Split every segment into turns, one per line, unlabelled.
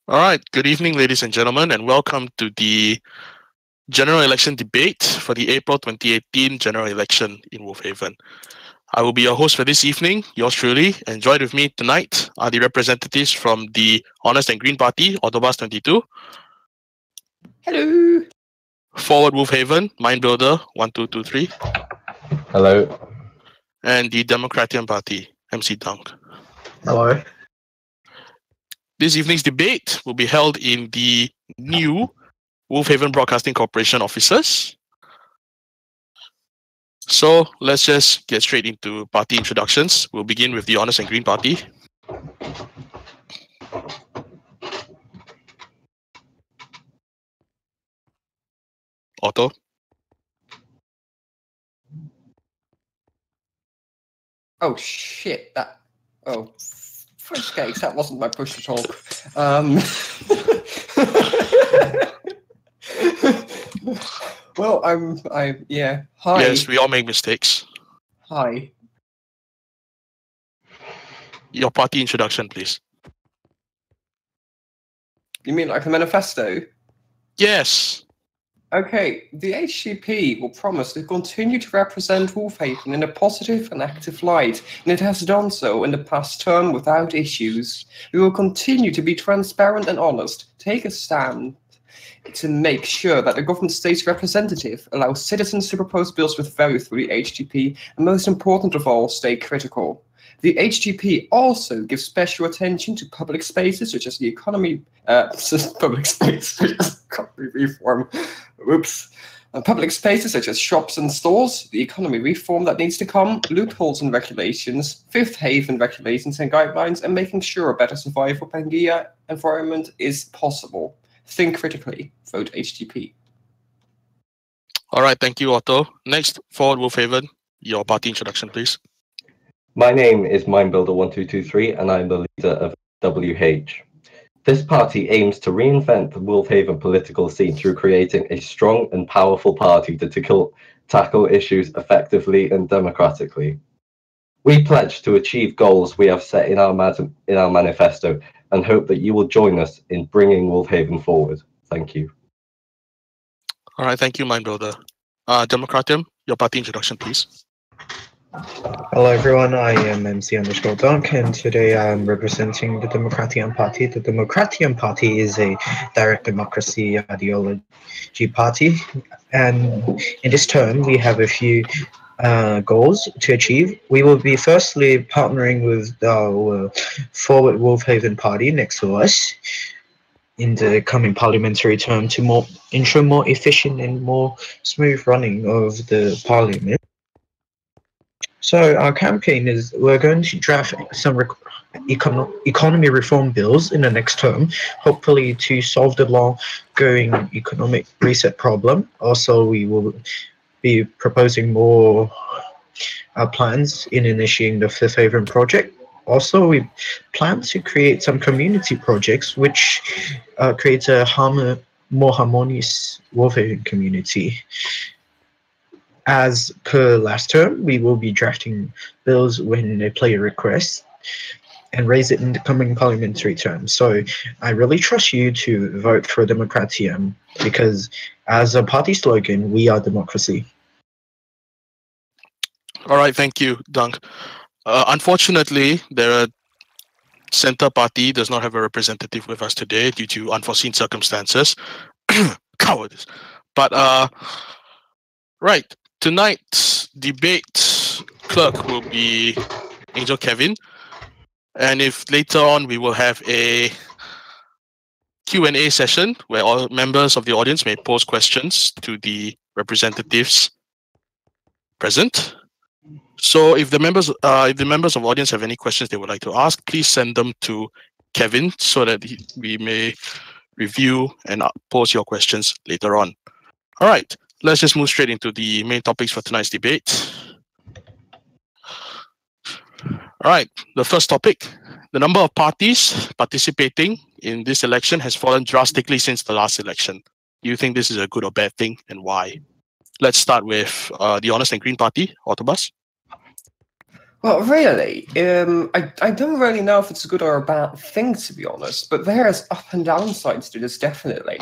All right, good evening, ladies and gentlemen, and welcome to the general election debate for the April 2018 general election in WolvHaven. I will be your host for this evening, yours truly, and joined with me tonight are the representatives from the Honest and Green Party, Autobus 22.
Hello.
Forward WolvHaven, Mind Builder 1223.
Hello.
And the Democratiam Party, MC Dunk.
Hello.
This evening's debate will be held in the new WolvHaven Broadcasting Corporation offices. So let's just get straight into party introductions. We'll begin with the Honest and Green Party. Otto.
Oh shit! First case, that wasn't my push to talk. Well, yeah. Hi.
Yes, we all make mistakes.
Hi.
Your party introduction, please.
You mean like a manifesto?
Yes.
Okay, the HGP will promise to continue to represent WolvHaven in a positive and active light, and it has done so in the past term without issues. We will continue to be transparent and honest, take a stand to make sure that the government state's representative allows citizens to propose bills with value through the HGP, and most important of all, stay critical. The HGP also gives special attention to public spaces such as the economy, public spaces such as economy reform. Public spaces such as shops and stores, the economy reform that needs to come, loopholes in regulations, fifth haven regulations and guidelines, and making sure a better survival Pangea environment is possible. Think critically. Vote HGP.
All right, thank you, Otto. Next, Forward WolvHaven, your party introduction, please.
My name is MindBuilder1223 and I'm the leader of WH. This party aims to reinvent the WolvHaven political scene through creating a strong and powerful party to tackle issues effectively and democratically. We pledge to achieve goals we have set in our manifesto and hope that you will join us in bringing WolvHaven forward. Thank you.
All right, thank you, MindBuilder. Democratiam, your party introduction, please.
Hello everyone, I am MC_Dunk and today I am representing the Democratiam Party. The Democratiam Party is a direct democracy ideology party, and in this term we have a few goals to achieve. We will be firstly partnering with our Forward WolvHaven Party next to us in the coming parliamentary term to ensure more efficient and more smooth running of the parliament. So our campaign is we're going to draft some economy reform bills in the next term, hopefully to solve the long-going economic reset problem. Also, we will be proposing more plans in initiating the Fifth Haven project. Also, we plan to create some community projects which creates a more harmonious WolvHaven community. As per last term, we will be drafting bills when a player requests and raise it in the coming parliamentary term. So I really trust you to vote for Democratiam because as a party slogan, we are democracy.
All right, thank you, Dunk. Unfortunately, the Centre Party does not have a representative with us today due to unforeseen circumstances. Cowardice. But, right. Tonight's debate clerk will be Angel Kevin, and if later on we will have a Q&A session where all members of the audience may pose questions to the representatives present. So if the members of the audience have any questions they would like to ask, please send them to Kevin so that we may review and pose your questions later on. All right. Let's just move straight into the main topics for tonight's debate. All right, the first topic. The number of parties participating in this election has fallen drastically since the last election. Do you think this is a good or bad thing, and why? Let's start with the Honest and Green Party, Autobus.
Well, really, I don't really know if it's a good or a bad thing, to be honest, but there's up and downsides to this, definitely.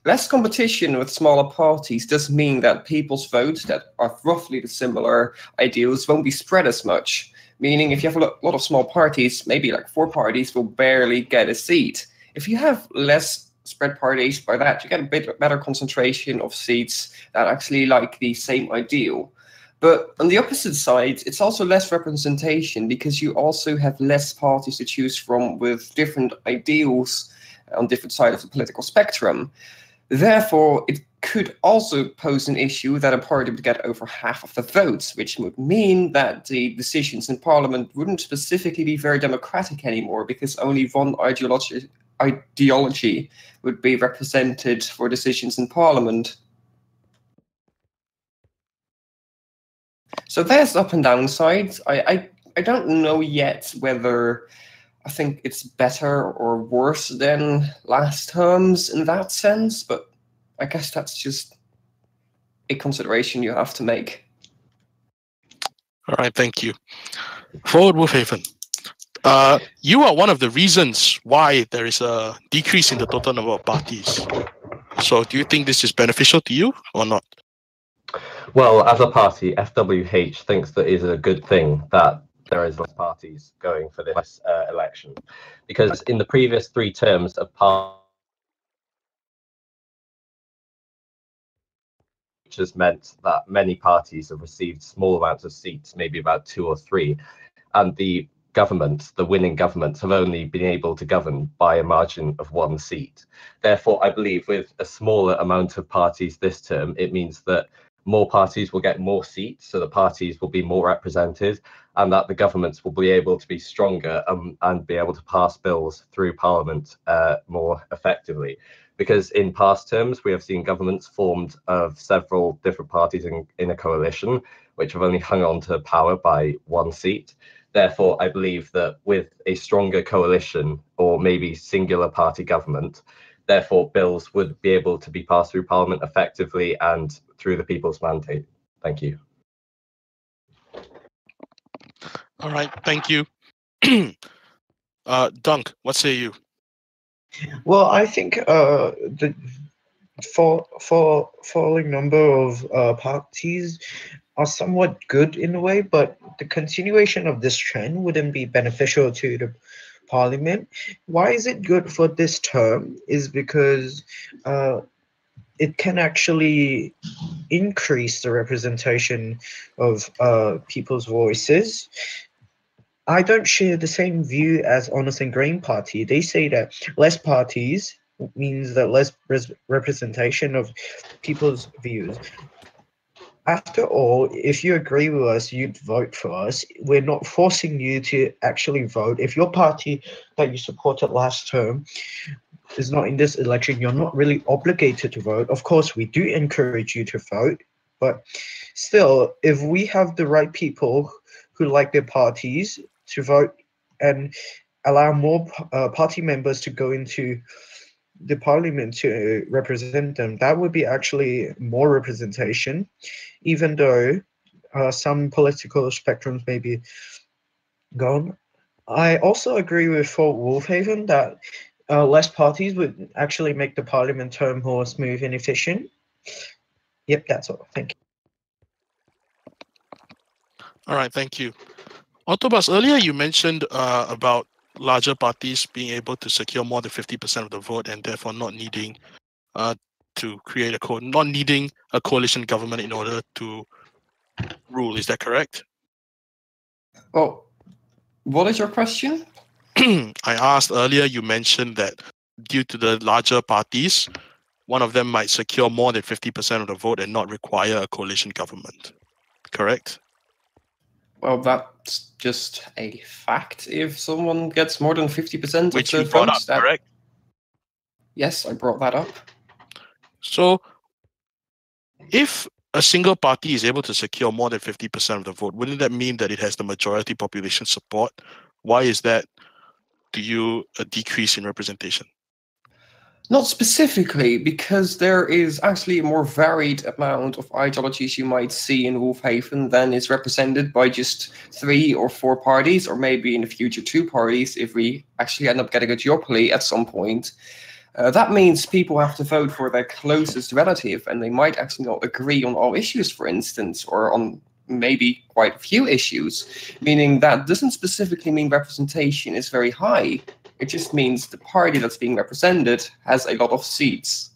Less competition with smaller parties does mean that people's votes that are roughly the similar ideals won't be spread as much, meaning if you have a lot of small parties, maybe like 4 parties will barely get a seat. If you have less spread parties, by that you get a bit better concentration of seats that actually like the same ideal. But on the opposite side, it's also less representation because you also have less parties to choose from with different ideals on different sides of the political spectrum. Therefore, it could also pose an issue that a party would get over half of the votes, which would mean that the decisions in parliament wouldn't specifically be very democratic anymore because only one ideology would be represented for decisions in parliament. So there's up and downsides. I don't know yet whether I think it's better or worse than last terms in that sense, but I guess that's just a consideration you have to make.
All right, thank you. Forward WolvHaven. You are one of the reasons why there is a decrease in the total number of parties. So do you think this is beneficial to you or not?
Well, as a party, FWH thinks that it is a good thing that there is less parties going for this election, because in the previous 3 terms of party, which has meant that many parties have received small amounts of seats, maybe about 2 or 3, and the winning governments have only been able to govern by a margin of 1 seat. Therefore, I believe with a smaller amount of parties this term, it means that more parties will get more seats, so the parties will be more represented, and that the governments will be able to be stronger and be able to pass bills through Parliament more effectively. Because in past terms, we have seen governments formed of several different parties in a coalition, which have only hung on to power by 1 seat. Therefore, I believe that with a stronger coalition or maybe singular party government, therefore bills would be able to be passed through Parliament effectively and through the people's mandate. Thank you.
All right, thank you. Dunk, what say you?
Well, I think the falling number of parties are somewhat good in a way, but the continuation of this trend wouldn't be beneficial to the parliament. Why is it good for this term? Is because it can actually increase the representation of people's voices. I don't share the same view as Honest and Green Party. They say that less parties means that less representation of people's views. After all, if you agree with us, you'd vote for us. We're not forcing you to actually vote. If your party that you supported last term is not in this election, you're not really obligated to vote. Of course, we do encourage you to vote, but still, if we have the right people who like their parties to vote and allow more party members to go into the parliament to represent them, that would be actually more representation, even though some political spectrums may be gone. I also agree with WolvHaven that less parties would actually make the parliament term more smooth and efficient. Yep, that's all. Thank you.
All right, thank you. Autobus, earlier you mentioned about larger parties being able to secure more than 50% of the vote and therefore not needing to create not needing a coalition government in order to rule. Is that correct?
Well, what is your question?
I asked earlier, you mentioned that due to the larger parties, one of them might secure more than 50% of the vote and not require a coalition government. Correct?
Well, that's just a fact. If someone gets more than 50% of
Which
the
you brought
votes,
up, correct?
Yes, I brought that up.
So, if a single party is able to secure more than 50% of the vote, wouldn't that mean that it has the majority population support? Why is that, to you, a decrease in representation?
Not specifically, because there is actually a more varied amount of ideologies you might see in WolvHaven than is represented by just 3 or 4 parties, or maybe in the future 2 parties if we actually end up getting a duopoly at some point. That means people have to vote for their closest relative, and they might actually not agree on all issues, for instance, or on maybe quite a few issues, meaning that doesn't specifically mean representation is very high. It just means the party that's being represented has a lot of seats.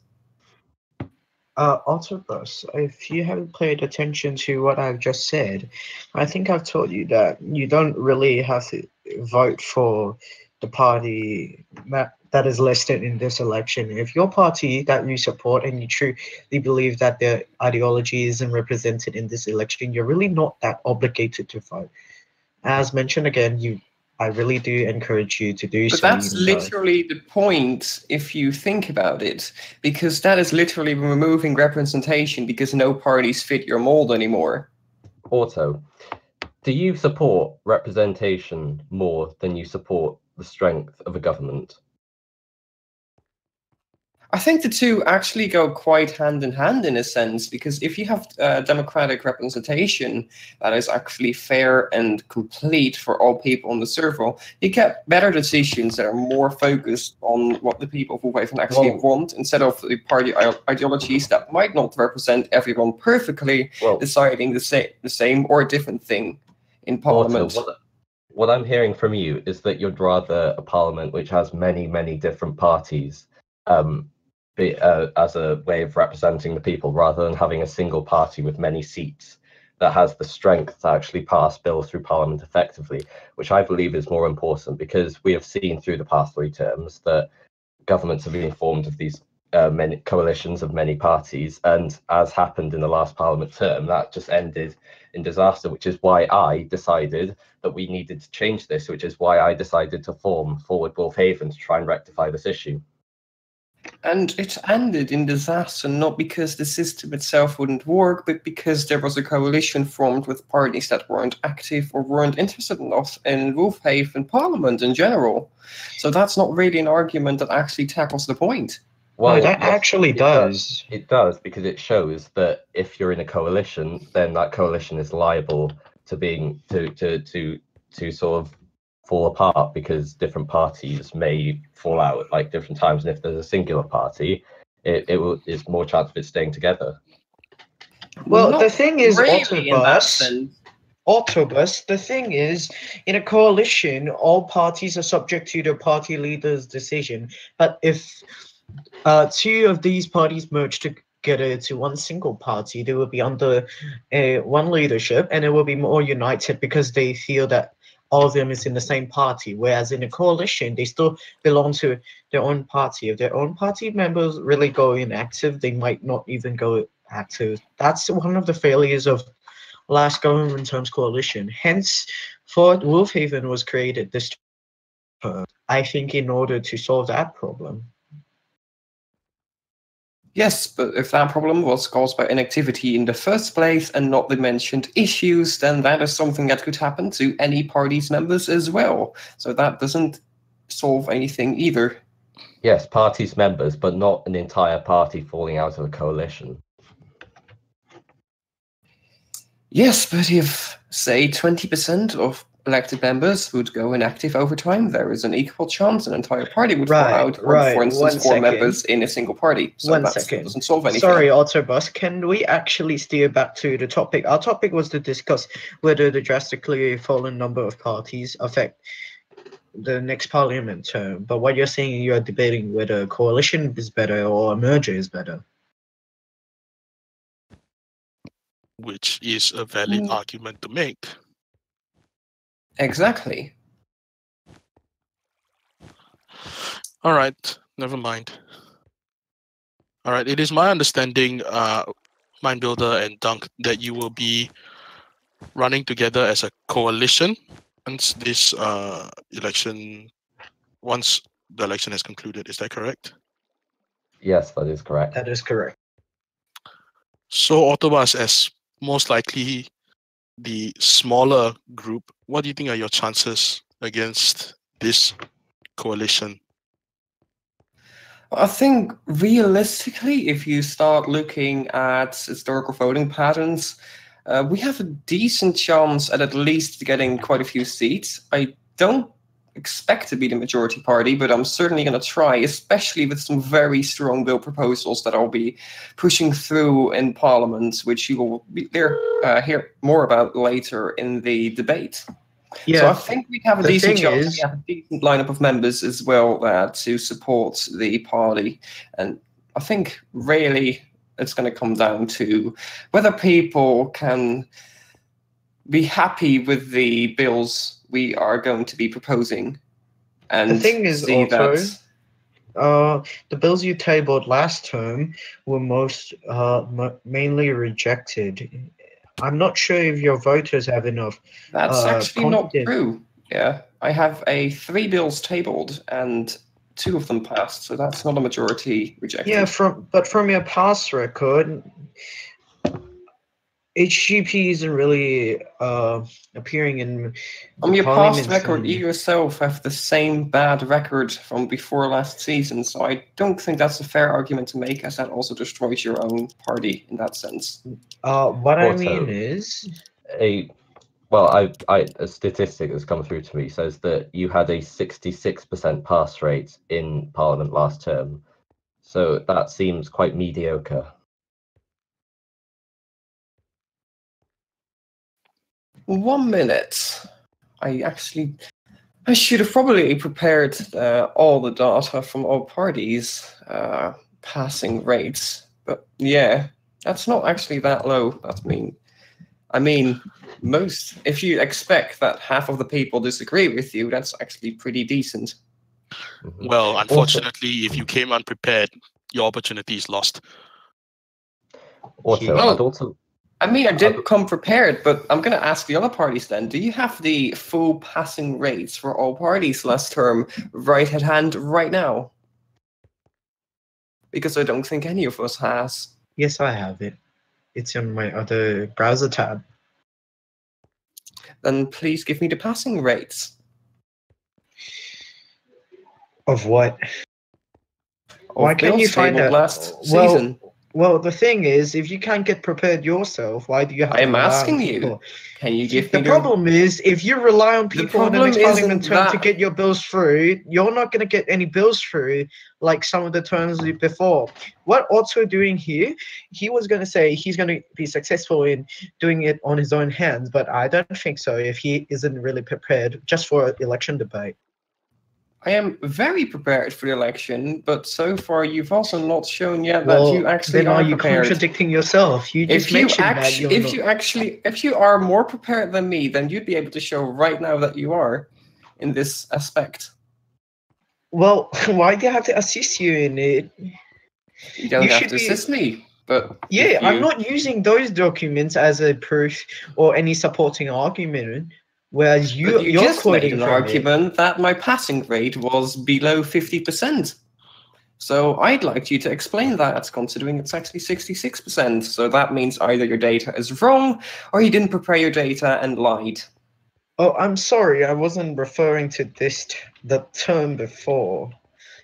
Autobus, if you haven't paid attention to what I've just said, I think I've told you that you don't really have to vote for the party that is listed in this election. If your party that you support and you truly believe that their ideology isn't represented in this election, you're really not that obligated to vote. As mentioned again, I really do encourage you to do
But
so.
that's literally the point if you think about it, because that is literally removing representation because no parties fit your mold anymore.
Also, do you support representation more than you support the strength of a government?
I think the two actually go quite hand in hand in a sense, because if you have democratic representation that is actually fair and complete for all people on the server, you get better decisions that are more focused on what the people of WolvHaven actually want, instead of the party ideologies that might not represent everyone perfectly, deciding the same or a different thing in Parliament.
What I'm hearing from you is that you'd rather a Parliament which has many, many different parties as a way of representing the people, rather than having a single party with many seats that has the strength to actually pass bills through Parliament effectively, which I believe is more important, because we have seen through the past 3 terms that governments have been formed of these many coalitions of many parties, and as happened in the last Parliament term, that just ended in disaster, which is why I decided that we needed to change this, which is why I decided to form Forward WolvHaven to try and rectify this issue.
And it ended in disaster, not because the system itself wouldn't work, but because there was a coalition formed with parties that weren't active or weren't interested enough in WolvHaven Parliament in general. So that's not really an argument that actually tackles the point.
Well, no, that actually does.
It does, because it shows that if you're in a coalition, then that coalition is liable to being to sort of fall apart, because different parties may fall out at like different times, and if there's a singular party, it's more chance of it staying together.
Well, the thing is, Autobus, the thing is, in a coalition, all parties are subject to the party leader's decision. But if 2 of these parties merge together to one single party, they will be under one leadership, and it will be more united because they feel that all of them is in the same party. Whereas in a coalition, they still belong to their own party. If their own party members really go inactive, they might not even go active. That's one of the failures of last government terms coalition. Hence, Forward WolvHaven was created this term, I think, in order to solve that problem.
Yes, but if that problem was caused by inactivity in the first place and not the mentioned issues, then that is something that could happen to any party's members as well. So that doesn't solve anything either.
Yes, party's members, but not an entire party falling out of a coalition.
Yes, but if, say, 20% of elected members would go inactive over time, there is an equal chance an entire party would fall out, or, for instance, 4 members in a single party. So that doesn't solve anything.
Sorry, Autobus, can we actually steer back to the topic? Our topic was to discuss whether the drastically fallen number of parties affect the next parliament term. But what you're saying, you're debating whether a coalition is better or a merger is better.
Which is a valid argument to make.
Exactly.
All right, never mind. All right, it is my understanding, Mindbuilder and Dunk, that you will be running together as a coalition once this election, once the election has concluded. Is that correct?
Yes, that is correct.
That is correct.
So Autobus, as most likely the smaller group, what do you think are your chances against this coalition?
I think realistically, if you start looking at historical voting patterns, we have a decent chance at least getting quite a few seats. I don't expect to be the majority party, but I'm certainly going to try, especially with some very strong bill proposals that I'll be pushing through in Parliament, which you will hear more about later in the debate.
Yeah,
so I think we have a
the
decent
thing
chance.
is-
We have a decent lineup of members as well to support the party, and I think really it's going to come down to whether people can be happy with the bills we are going to be proposing, and
The thing is
see
also,
that.
the bills you tabled last term were mainly rejected. I'm not sure if your voters have enough.
That's actually not
confidence.
true. Yeah, I have 3 bills tabled and 2 of them passed, so that's not a majority rejected.
Yeah, from your past record, HGP isn't really appearing in
On your past
parliament
record,
scene.
you yourself have the same bad record from before last season, so I don't think that's a fair argument to make, as that also destroys your own party in that sense.
What I
Also,
mean is,
a statistic that's come through to me says that you had a 66% pass rate in Parliament last term. So that seems quite mediocre.
1 minute. I should have probably prepared all the data from all parties' passing rates, but yeah, that's not actually that low. I mean, if you expect that half of the people disagree with you, that's actually pretty decent.
Mhm.
Well, unfortunately, if you came unprepared, your opportunity is lost.
Also,
Well,
I'd also
I mean, I did come prepared, but I'm going to ask the other parties then. Do you have the full passing rates for all parties last term right at hand right now? Because I don't think any of us has.
yes, I have it. It's on my other browser tab.
Then please give me the passing rates.
Of what?
Of
Why can't you
bills
find
tabled
out?
last season?
Well, the thing is, if you can't get prepared yourself, why do you have
I
to
am
rely on
asking
people?
you. Can you give
The
me
problem is, if you rely on people in the
problem
next parliament
isn't
term to
that-
get your bills through, you're not going to get any bills through like some of the terms before. What Otto doing here, he was going to say he's going to be successful in doing it on his own hands, but I don't think so if he isn't really prepared just for election debate.
I am very prepared for the election, but so far you've also not shown yet that you actually
then
are
are you
prepared.
contradicting yourself? You just mentioned that you're not.
If you are more prepared than me, then you'd be able to show right now that you are in this aspect.
Well, why do I have to assist you in it?
You don't
You
have
should
to
be-
assist me, but
Yeah, I'm not using those documents as a proof or any supporting argument. Whereas
But
you're
just made
quoting
an
from
argument that my passing rate was below 50%. So I'd like you to explain that, considering it's actually 66%. So that means either your data is wrong, or you didn't prepare your data and lied.
Oh, I'm sorry, I wasn't referring to the term before.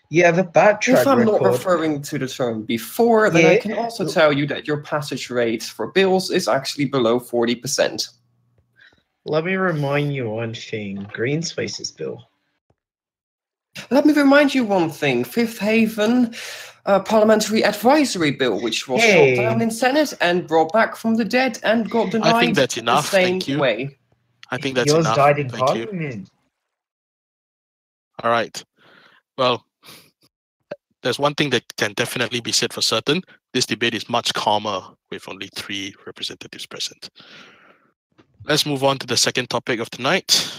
You have a bad track
If I'm
record.
not referring to the term before, then I
Yeah.
can also tell you that your passage rate for bills is actually below 40%.
Let me remind you one thing. Green Spaces bill.
Let me remind you one thing. Fifth Haven Parliamentary Advisory Bill, which was shot down in Senate and brought back from the dead and got denied
I think that's enough.
the same
Thank you.
way.
I think that's
Yours
enough.
died in
Thank you.
Parliament.
All right. Well, there's one thing that can definitely be said for certain. This debate is much calmer with only 3 representatives present. Let's move on to the second topic of tonight.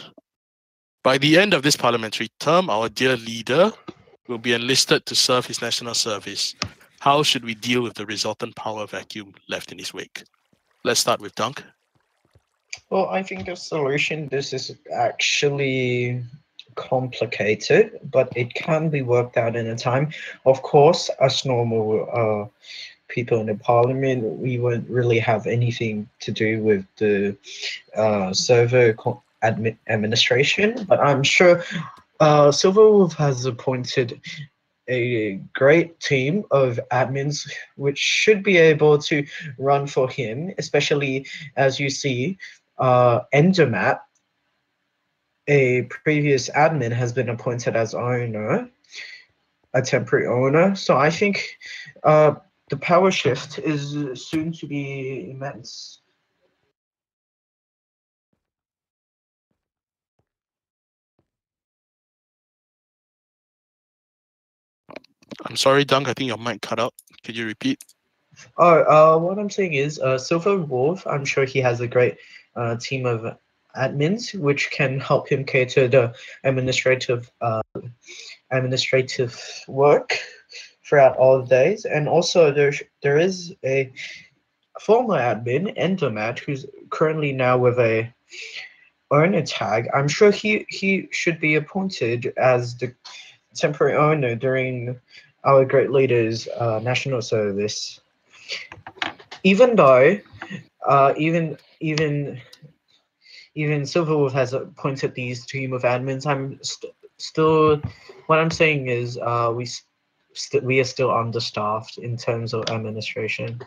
By the end of this parliamentary term, our dear leader will be enlisted to serve his national service. How should we deal with the resultant power vacuum left in his wake? Let's start with Dunk.
Well, I think the solution, this is actually complicated, but it can be worked out in a time. Of course, as normal people in the parliament, we won't really have anything to do with the server administration, but I'm sure SilverWolv has appointed a great team of admins which should be able to run for him, especially as you see Endermat, a previous admin, has been appointed as owner, a temporary owner. So I think the power shift is soon to be immense.
I'm sorry, Dunk. I think your mic cut out. Could you repeat?
What I'm saying is, SilverWolv, I'm sure he has a great team of admins which can help him cater the administrative work throughout all the days. And also there is a former admin, Endermat, who's currently now with a owner tag. I'm sure he should be appointed as the temporary owner during our great leader's national service. Even though, even SilverWolf has appointed these team of admins, I'm still. What I'm saying is, we are still understaffed in terms of administration.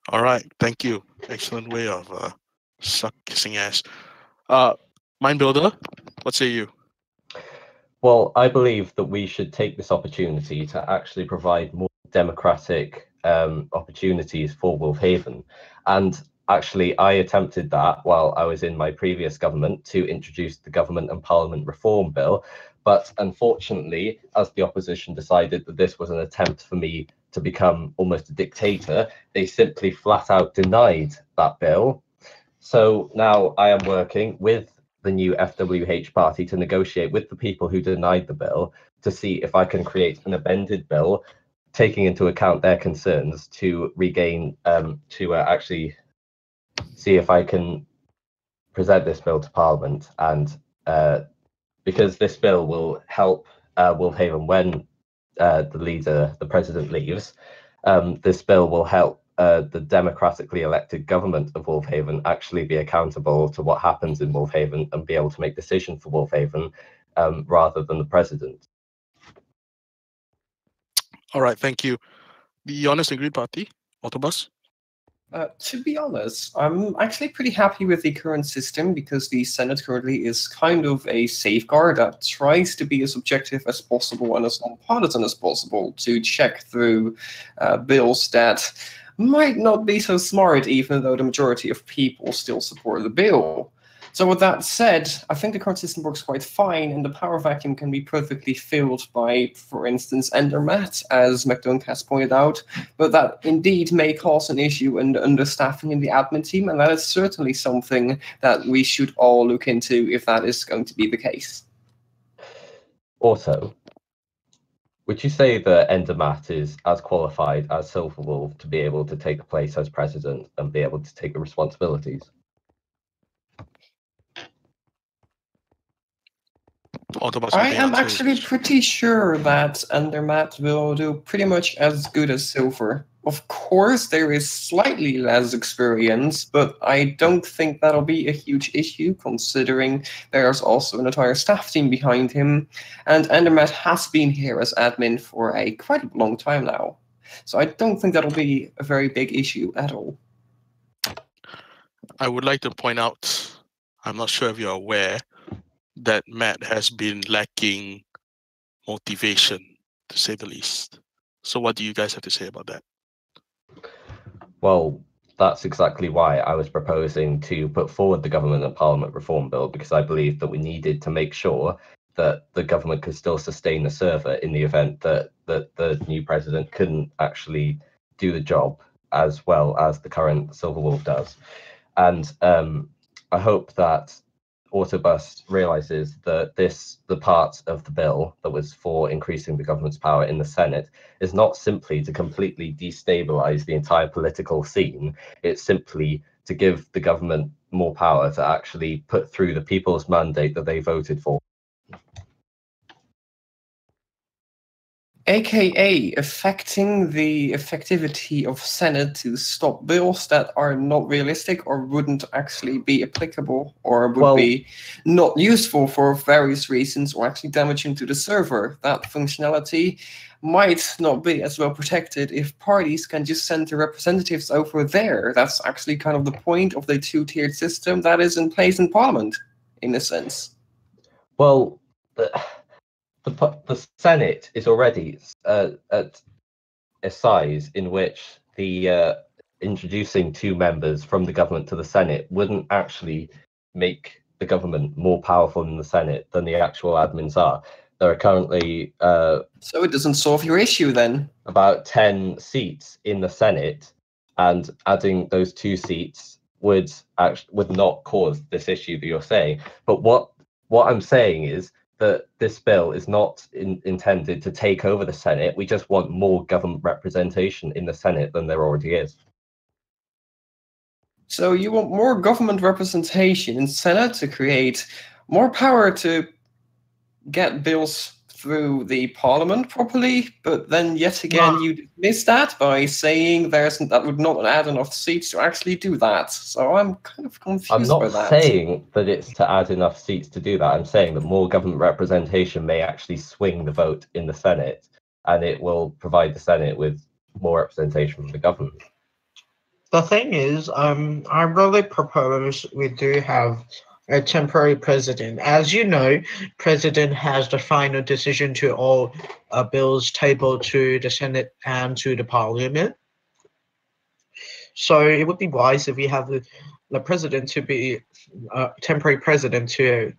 All right, thank you. Excellent way of kissing ass. Mind Builder, what say you?
Well, I believe that we should take this opportunity to actually provide more democratic opportunities for WolvHaven. And actually, I attempted that while I was in my previous government to introduce the Government and Parliament Reform Bill. But unfortunately, as the opposition decided that this was an attempt for me to become almost a dictator, they simply flat out denied that bill. So now I am working with the new FWH party to negotiate with the people who denied the bill to see if I can create an amended bill taking into account their concerns to regain, actually see if I can present this bill to Parliament. And because this bill will help WolvHaven when the president leaves, this bill will help the democratically elected government of WolvHaven actually be accountable to what happens in WolvHaven and be able to make decisions for WolvHaven rather than the president.
All right, thank you. The Honest and Green Party, Autobus.
To be honest, I'm actually pretty happy with the current system because the Senate currently is kind of a safeguard that tries to be as objective as possible and as nonpartisan as possible to check through bills that might not be so smart, even though the majority of people still support the bill. So with that said, I think the current system works quite fine, and the power vacuum can be perfectly filled by, for instance, Endermat, as McDonald has pointed out, but that indeed may cause an issue in the understaffing in the admin team, and that is certainly something that we should all look into if that is going to be the case.
Also, would you say that Endermat is as qualified as SilverWolv to be able to take the place as president and be able to take the responsibilities?
I am actually pretty sure that Endermat will do pretty much as good as Silver. Of course, there is slightly less experience, but I don't think that'll be a huge issue, considering there's also an entire staff team behind him, and Endermat has been here as admin for a quite a long time now. So I don't think that'll be a very big issue at all.
I would like to point out, I'm not sure if you're aware, that Matt has been lacking motivation, to say the least. So what do you guys have to say about that?
Well, that's exactly why I was proposing to put forward the Government and Parliament Reform Bill, because I believe that we needed to make sure that the government could still sustain the server in the event that the new president couldn't actually do the job as well as the current SilverWolv does. And I hope that Autobus realizes that the part of the bill that was for increasing the government's power in the Senate is not simply to completely destabilize the entire political scene. It's simply to give the government more power to actually put through the people's mandate that they voted for.
aka affecting the effectivity of Senate to stop bills that are not realistic or wouldn't actually be applicable or would be not useful for various reasons or actually damaging to the server. That functionality might not be as well protected if parties can just send their representatives over there. That's actually kind of the point of the two-tiered system that is in place in Parliament, in a sense.
Well, the Senate is already at a size in which the introducing two members from the government to the Senate wouldn't actually make the government more powerful in the Senate than the actual admins are. There are currently
so it doesn't solve your issue then.
About 10 seats in the Senate, and adding those 2 seats would not cause this issue that you're saying. But what I'm saying is that this bill is not intended to take over the Senate. We just want more government representation in the Senate than there already is.
So you want more government representation in Senate to create more power to get bills through the Parliament properly, but then yet again you dismiss that by saying that would not add enough seats to actually do that. So I'm kind of confused by that.
I'm not saying that it's to add enough seats to do that. I'm saying that more government representation may actually swing the vote in the Senate, and it will provide the Senate with more representation from the government.
The thing is, I really propose we do have a temporary president. As you know, president has the final decision to all bills tabled to the Senate and to the Parliament. So it would be wise if we have the president to be temporary president to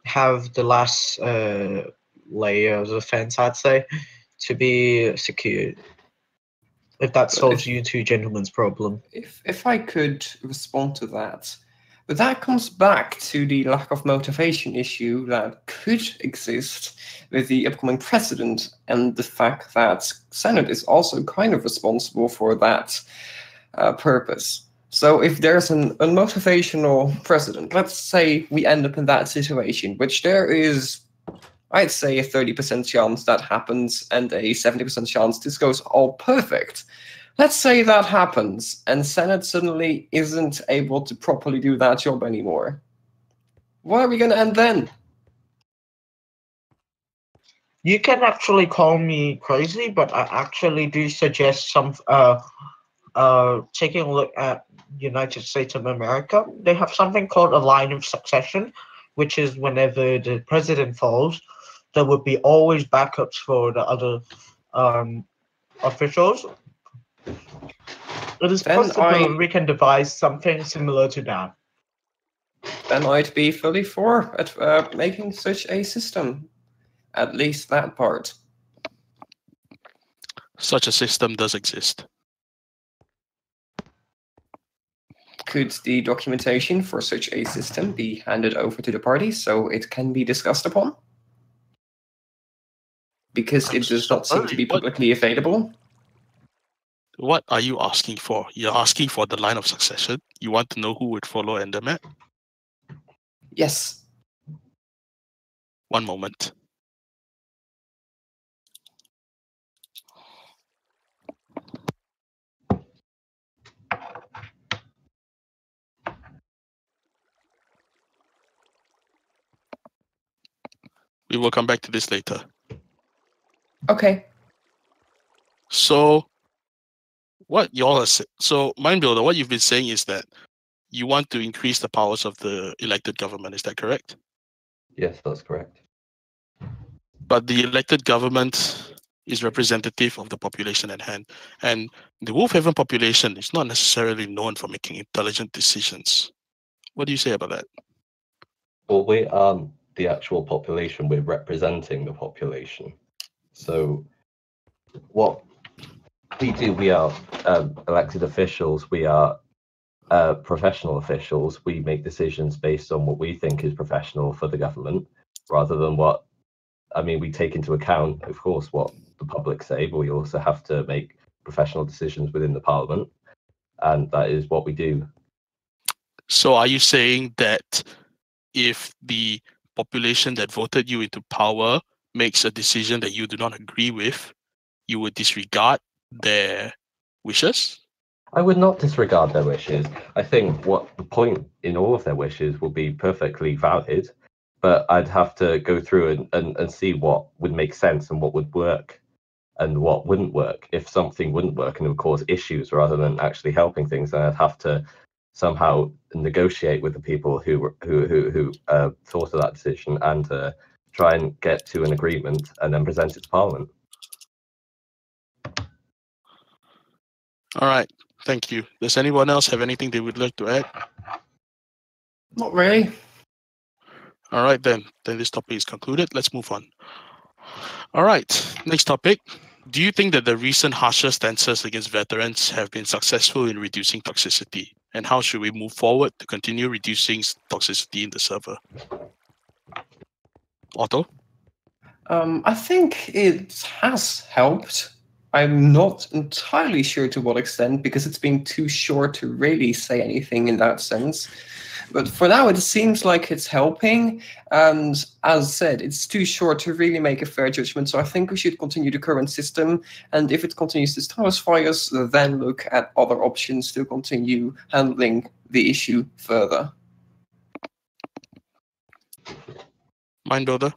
have the last layer of the fence, I'd say, to be secured. If that solves you two gentlemen's problem.
If I could respond to that. But that comes back to the lack of motivation issue that could exist with the upcoming president and the fact that Senate is also kind of responsible for that purpose. So if there's an unmotivational president, let's say we end up in that situation, which there is, I'd say, a 30% chance that happens and a 70% chance this goes all perfect. Let's say that happens and Senate suddenly isn't able to properly do that job anymore. What are we going to end then?
You can actually call me crazy, but I actually do suggest taking a look at United States of America. They have something called a line of succession, which is whenever the president falls, there would be always backups for the other officials. It is possible we can devise something similar to that.
Then I'd be fully for making such a system. At least that part.
Such a system does exist.
Could the documentation for such a system be handed over to the parties so it can be discussed upon? Because it does not seem to be publicly available.
What are you asking for? You're asking for the line of succession? You want to know who would follow Enderman?
Yes.
One moment. We will come back to this later.
Okay.
So, what y'all are saying? So, Mindbuilder, what you've been saying is that you want to increase the powers of the elected government. Is that correct?
Yes, that's correct.
But the elected government is representative of the population at hand, and the WolvHaven population is not necessarily known for making intelligent decisions. What do you say about that?
Well, we aren't the actual population. We're representing the population. So, what we do, we are elected officials. We are professional officials. We make decisions based on what we think is professional for the government, rather than what, I mean, we take into account, of course, what the public say, but we also have to make professional decisions within the parliament, and that is what we do.
So are you saying that if the population that voted you into power makes a decision that you do not agree with, you would disregard their wishes?
I would not disregard their wishes. I think what the point in all of their wishes will be perfectly valid, but I'd have to go through and see what would make sense and what would work and what wouldn't work. If something wouldn't work and it would cause issues rather than actually helping things, then I'd have to somehow negotiate with the people who thought of that decision and try and get to an agreement and then present it to Parliament.
All right, thank you. Does anyone else have anything they would like to add?
Not really.
All right, then this topic is concluded. Let's move on. All right, next topic. Do you think that the recent harsher stances against veterans have been successful in reducing toxicity? And how should we move forward to continue reducing toxicity in the server? Otto?
I think it has helped. I'm not entirely sure to what extent, because it's been too short to really say anything in that sense. But for now, it seems like it's helping. And as said, it's too short to really make a fair judgment. So I think we should continue the current system. And if it continues to satisfy us, then look at other options to continue handling the issue further.
Mind builder?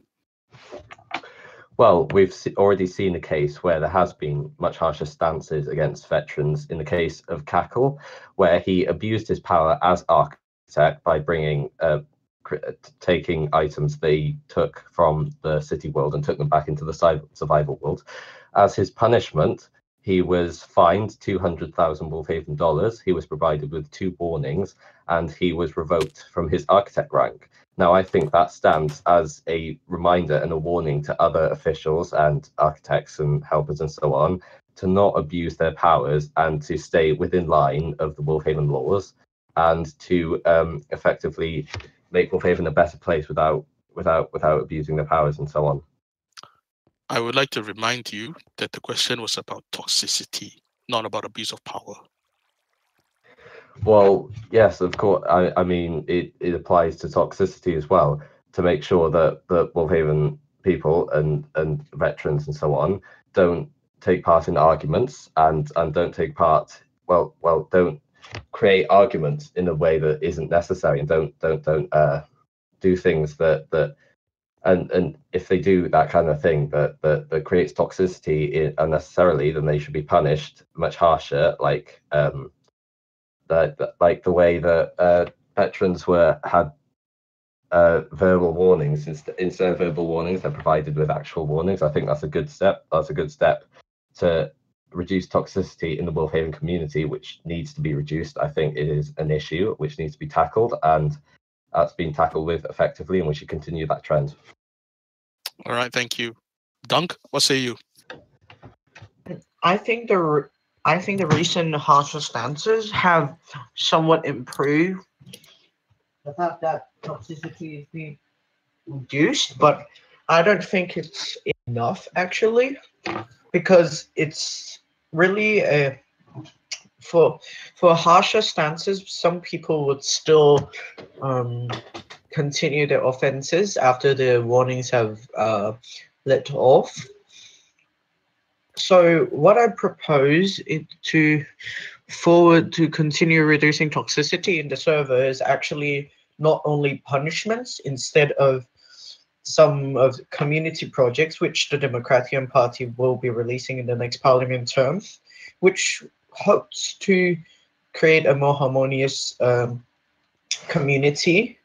Well, we've already seen a case where there has been much harsher stances against veterans in the case of Cackle, where he abused his power as architect by bringing taking items they took from the city world and took them back into the survival world. As his punishment, he was fined $200,000 WolvHaven. He was provided with 2 warnings, and he was revoked from his architect rank. Now, I think that stands as a reminder and a warning to other officials and architects and helpers and so on to not abuse their powers and to stay within line of the WolvHaven laws, and to effectively make WolvHaven a better place without abusing their powers and so on.
I would like to remind you that the question was about toxicity, not about abuse of power.
Well, yes, of course. I mean, it applies to toxicity as well, to make sure that the WolvHaven people and veterans and so on don't take part in arguments and don't take part. Don't create arguments in a way that isn't necessary, and don't do things that and if they do that kind of thing that creates toxicity unnecessarily, then they should be punished much harsher, like the way that veterans had verbal warnings instead of verbal warnings. They're provided with actual warnings. I think that's a good step. That's a good step to reduce toxicity in the WolvHaven community, which needs to be reduced. I think it is an issue which needs to be tackled, and that's been tackled with effectively, and we should continue that trend.
All right, thank you. Dunk, what say you?
I think the recent harsher stances have somewhat improved the fact that toxicity is being reduced, but I don't think it's enough actually, because it's really for harsher stances, some people would still continue their offenses after the warnings have let off. So what I propose is to continue reducing toxicity in the server is actually not only punishments, instead of some of the community projects which the Democratiam Party will be releasing in the next parliament term, which hopes to create a more harmonious community.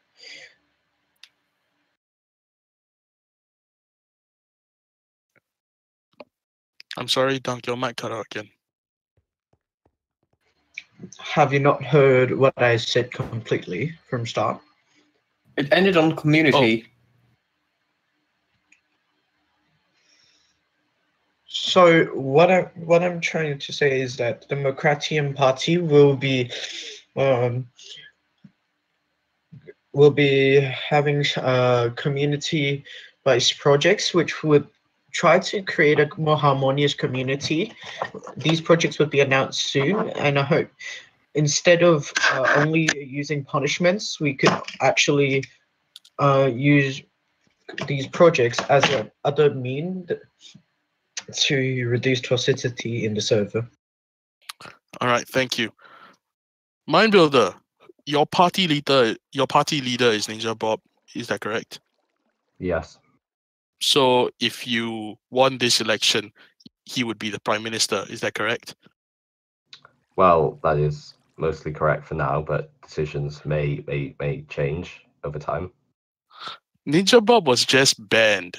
I'm sorry, Dunk, your mic cut out again.
Have you not heard what I said completely from start?
It ended on community.
Oh.
So what I'm trying to say is that the Democratiam Party will be having community-based projects which would try to create a more harmonious community. These projects would be announced soon, and I hope instead of only using punishments, we could actually use these projects as another mean to reduce toxicity in the server.
All right, thank you. Mind Builder, your party leader is Ninja Bob. Is that correct?
Yes.
So if you won this election, he would be the prime minister. Is that correct?
Well, that is mostly correct for now, but decisions may change over time.
Ninja Bob was just banned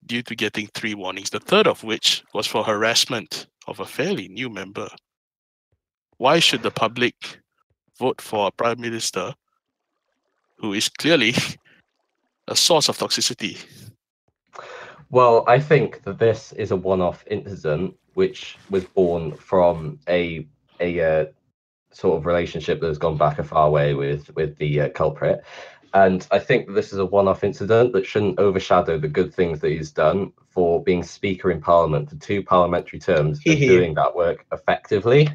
due to getting 3 warnings, the third of which was for harassment of a fairly new member. Why should the public vote for a prime minister who is clearly a source of toxicity?
Well, I think that this is a one-off incident which was born from a sort of relationship that has gone back a far way with the culprit. And I think that this is a one-off incident that shouldn't overshadow the good things that he's done for being Speaker in Parliament for 2 parliamentary terms and doing that work effectively.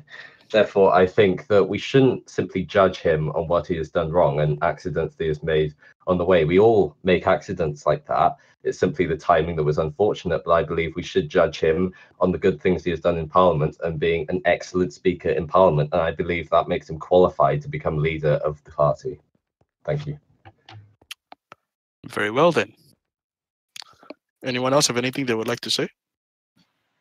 Therefore, I think that we shouldn't simply judge him on what he has done wrong and accidents that he has made on the way. We all make accidents like that. It's simply the timing that was unfortunate, but I believe we should judge him on the good things he has done in Parliament and being an excellent Speaker in Parliament. And I believe that makes him qualified to become leader of the party. Thank you.
Very well then. Anyone else have anything they would like to say?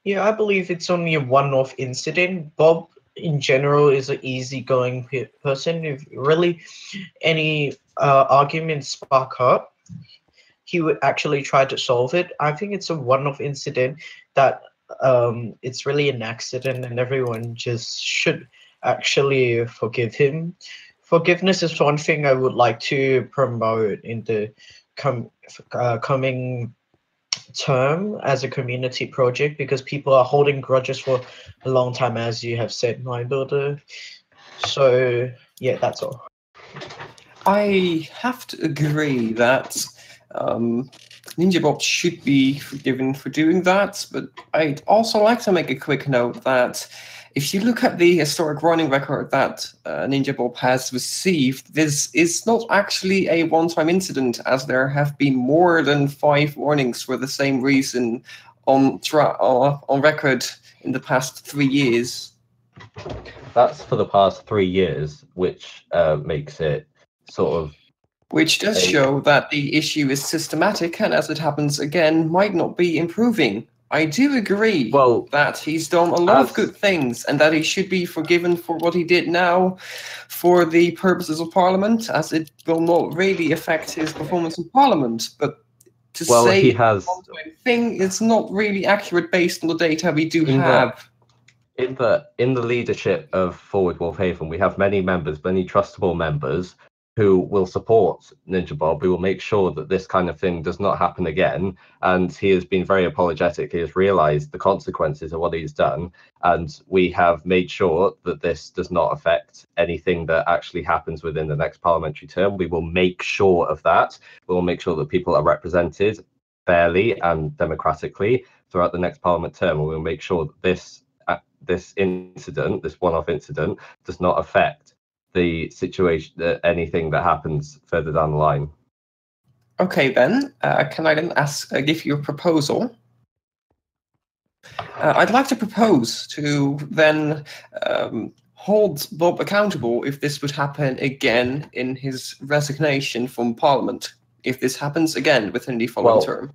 Yeah, I believe it's only a one-off incident. Bob, in general, is an easygoing person. If really any arguments spark up, he would actually try to solve it. I think it's a one-off incident that it's really an accident, and everyone just should actually forgive him. Forgiveness is one thing I would like to promote in the coming term as a community project, because people are holding grudges for a long time, as you have said, my builder. So yeah, that's all.
I have to agree that Ninja Bob should be forgiven for doing that, but I'd also like to make a quick note that if you look at the historic running record that Ninja Bob has received, this is not actually a one-time incident, as there have been more than 5 warnings for the same reason on record in the past 3 years.
That's for the past 3 years, which makes it sort of...
Which does show that the issue is systematic, and as it happens again, might not be improving. I do agree that he's done a lot of good things and that he should be forgiven for what he did now for the purposes of Parliament, as it will not really affect his performance in Parliament. But to say
he has...
one thing is not really accurate based on the data we do have.
In the leadership of Forward WolvHaven, we have many members, many trustable members, who will support Ninja Bob. We will make sure that this kind of thing does not happen again. And he has been very apologetic. He has realized the consequences of what he's done. And we have made sure that this does not affect anything that actually happens within the next parliamentary term. We will make sure of that. We will make sure that people are represented fairly and democratically throughout the next parliament term. And we'll make sure that this incident, this one-off incident, does not affect the situation, anything that happens further down the line.
Okay, then. Can I then give you a proposal? I'd like to propose to then hold Bob accountable if this would happen again in his resignation from Parliament, if this happens again within the following term.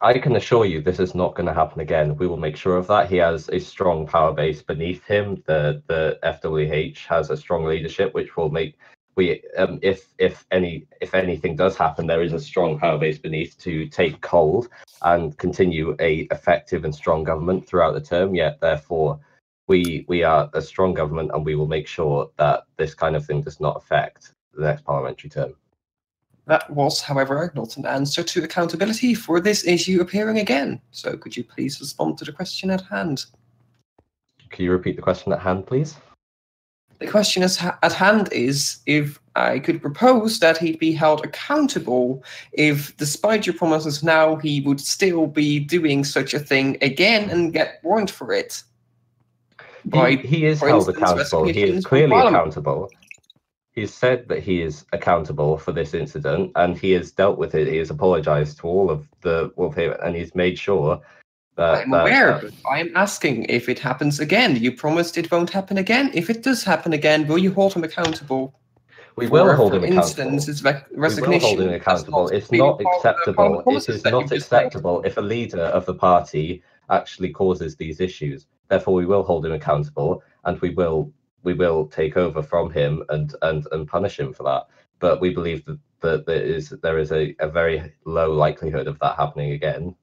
I can assure you this is not going to happen again. We will make sure of that. He has a strong power base beneath him. The FWH has a strong leadership, which will make if anything does happen, there is a strong power base beneath to take hold and continue a effective and strong government throughout the term. Yet, therefore, we are a strong government, and we will make sure that this kind of thing does not affect the next parliamentary term.
That was, however, not an answer to accountability for this issue appearing again. So could you please respond to the question at hand?
Can you repeat the question at hand, please?
The question at hand is if I could propose that he be held accountable if, despite your promises now, he would still be doing such a thing again and get warned for it.
He is held accountable. He is clearly accountable. He's said that he is accountable for this incident, and he has dealt with it. He has apologized to all of the WolvHaven, and he's made sure
I'm aware, but I'm asking if it happens again. You promised it won't happen again. If it does happen again, will you hold him accountable?
We will hold him accountable.
Instance, his
We will
resignation.
hold him accountable. It's not acceptable. It is not acceptable if a leader of the party actually causes these issues. Therefore, we will hold him accountable, and we will take over from him and punish him for that. But we believe that there is a very low likelihood of that happening again.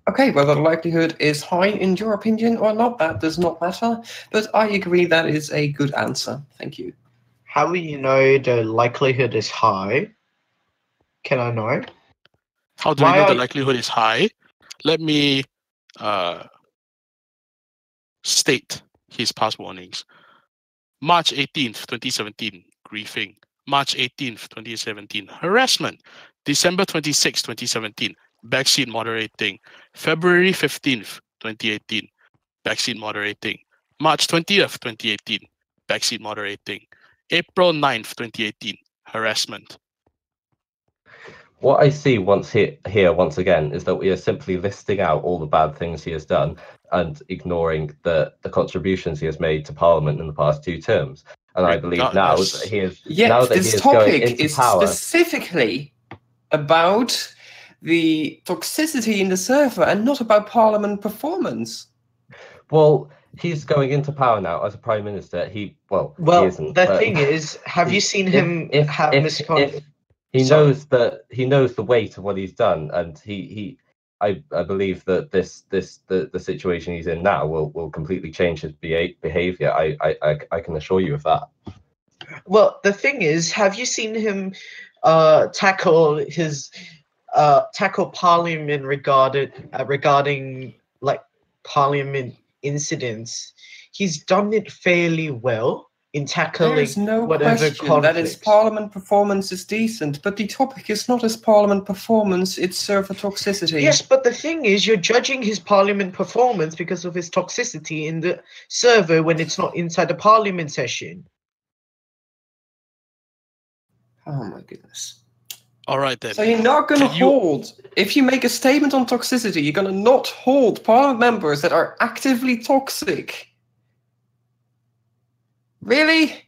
Okay, whether the likelihood is high in your opinion or not, that does not matter. But I agree that is a good answer. Thank you.
How will you know the likelihood is high? Can I know?
How do we know the likelihood is high? Let me state his past warnings. March 18th, 2017, griefing. March 18th, 2017, harassment. December 26th, 2017, backseat moderating. February 15th, 2018, backseat moderating. March 20th, 2018, backseat moderating. April 9th, 2018, harassment.
What I see here once again is that we are simply listing out all the bad things he has done and ignoring the contributions he has made to Parliament in the past 2 terms. And I believe now that he is
this topic is specifically about the toxicity in the server and not about Parliament performance.
Well, he's going into power now as a Prime Minister. He isn't.
The thing is, have you seen him have misconduct?
He knows the weight of what he's done, and I believe that the situation he's in now will completely change his behavior. I can assure you of that.
Well, the thing is, have you seen him tackle Parliament regarding like Parliament incidents? He's done it fairly well in tackling
There's no
whatever
question
conflicts.
that his Parliament performance is decent, but the topic is not his Parliament performance, it's server toxicity.
Yes, but the thing is, you're judging his Parliament performance because of his toxicity in the server when it's not inside the Parliament session.
Oh my goodness.
All right then.
So you're not going to hold, if you make a statement on toxicity, you're going to not hold Parliament members that are actively toxic. Really?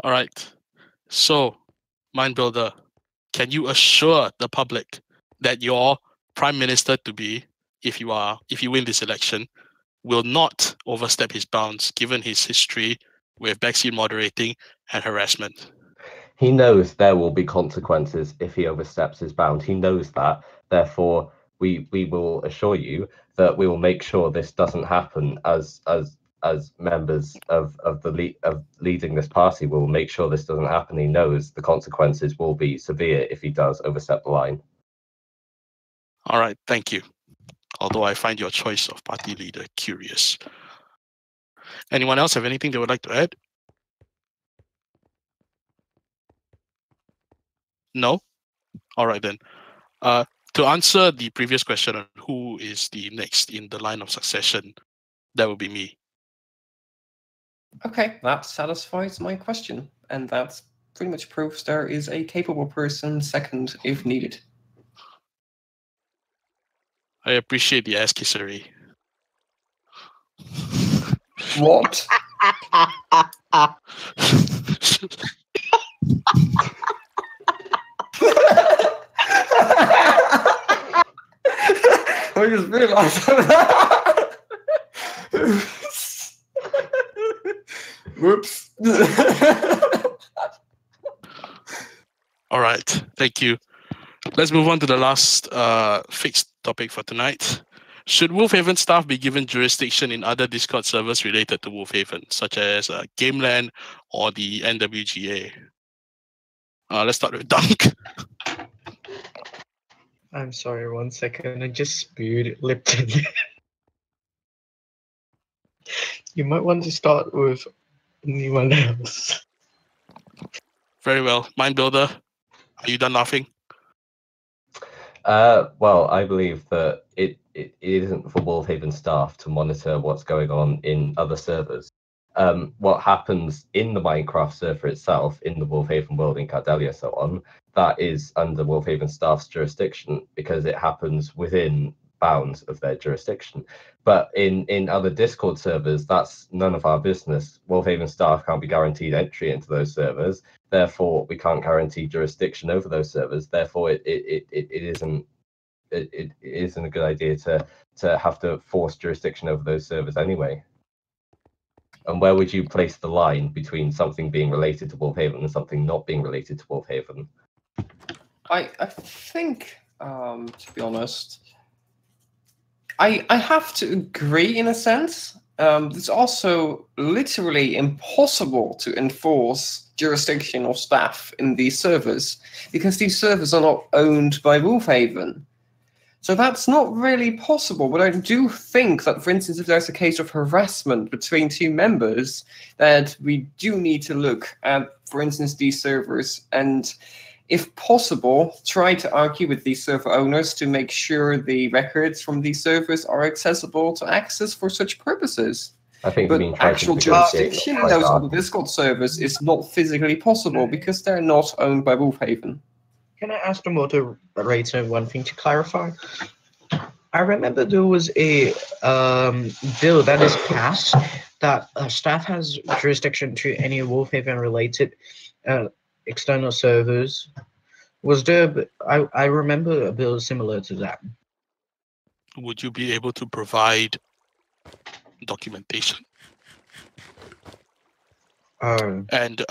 All right. So, Mindbuilder, can you assure the public that your Prime Minister to be, if you win this election, will not overstep his bounds given his history with backseat moderating and harassment?
He knows there will be consequences if he oversteps his bound. He knows that. Therefore, we will assure you that we will make sure this doesn't happen. As members of leading this party, we will make sure this doesn't happen. He knows the consequences will be severe if he does overstep the line.
All right, thank you. Although I find your choice of party leader curious. Anyone else have anything they would like to add? No? All right then. To answer the previous question on who is the next in the line of succession, that will be me.
Okay, that satisfies my question, and that pretty much proves there is a capable person second if needed.
I appreciate the ass kissery.
What? I just realized. Whoops.
All right, thank you. Let's move on to the last fixed topic for tonight. Should WolvHaven staff be given jurisdiction in other Discord servers related to WolvHaven, such as GameLand or the NWGA? Let's start with Dunk.
I'm sorry, 1 second. I just spewed Lipton. You might want to start with anyone else.
Very well. Mindbuilder, are you done laughing?
Well, I believe that it isn't for WolvHaven staff to monitor what's going on in other servers. what happens in the Minecraft server itself, in the WolvHaven world, in Cardelia, so on, that is under WolvHaven staff's jurisdiction because it happens within bounds of their jurisdiction. But in other Discord servers, that's none of our business. WolvHaven staff can't be guaranteed entry into those servers. Therefore, we can't guarantee jurisdiction over those servers. Therefore, it isn't a good idea to have to force jurisdiction over those servers anyway. And where would you place the line between something being related to WolvHaven and something not being related to WolvHaven?
I think, to be honest, I have to agree in a sense. It's also literally impossible to enforce jurisdiction of staff in these servers because these servers are not owned by WolvHaven. So that's not really possible, but I do think that, for instance, if there's a case of harassment between two members, that we do need to look at, for instance, these servers and, if possible, try to argue with these server owners to make sure the records from these servers are accessible to access for such purposes.
I think
But actual jurisdiction in those other Discord servers is not physically possible because they're not owned by WolvHaven.
Can I ask the moderator one thing to clarify? I remember there was a bill that is passed that staff has jurisdiction to any WolvHaven-related external servers. Was there? I remember a bill similar to that.
Would you be able to provide documentation? And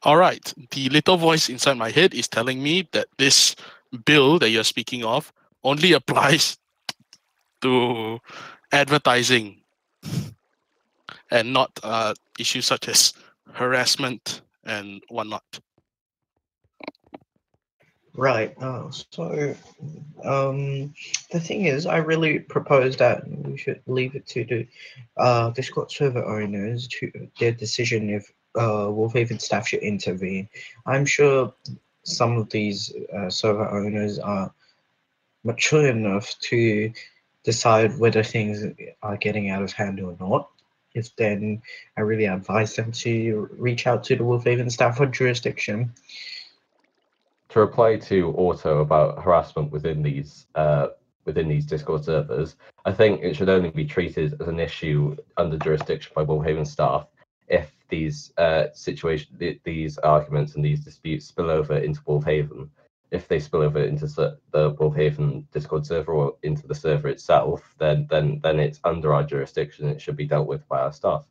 all right, the little voice inside my head is telling me that this bill that you're speaking of only applies to advertising and not issues such as harassment and whatnot.
Right. So the thing is, I really propose that we should leave it to the Discord server owners to their decision if WolvHaven staff should intervene. I'm sure some of these server owners are mature enough to decide whether things are getting out of hand or not. If then, I really advise them to reach out to the WolvHaven staff for jurisdiction.
To reply to Auto about harassment within these Discord servers, I think it should only be treated as an issue under jurisdiction by WolvHaven staff if these these arguments and these disputes spill over into WolvHaven. If they spill over into the WolvHaven Discord server or into the server itself, then it's under our jurisdiction. It should be dealt with by our staff.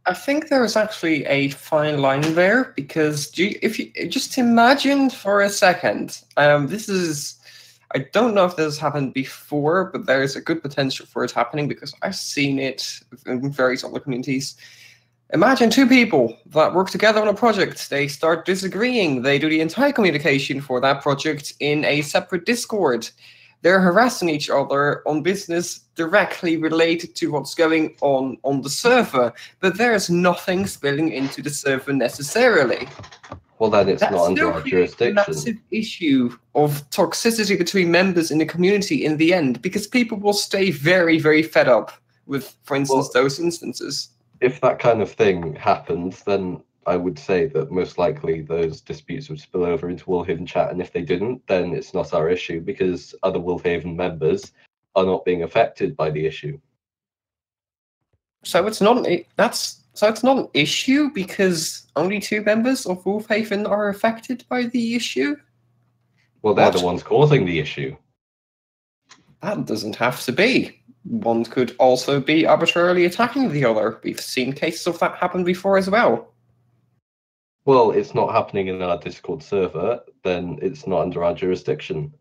I think there is actually a fine line there because if you just imagine for a second, this is, I don't know if this has happened before, but there is a good potential for it happening because I've seen it in various other communities. Imagine two people that work together on a project. They start disagreeing. They do the entire communication for that project in a separate Discord. They're harassing each other on business directly related to what's going on the server, but there's nothing spilling into the server necessarily.
Well, then it's not under our jurisdiction.
That's a massive issue of toxicity between members in the community in the end, because people will stay very, very fed up with, for instance, those instances.
If that kind of thing happens, then I would say that most likely those disputes would spill over into WolvHaven chat, and if they didn't, then it's not our issue because other WolvHaven members are not being affected by the issue.
So it's not it's not an issue because only two members of WolvHaven are affected by the issue?
Well, they're the ones causing the issue.
That doesn't have to be. One could also be arbitrarily attacking the other. We've seen cases of that happen before as well.
Well, it's not happening in our Discord server, then it's not under our jurisdiction.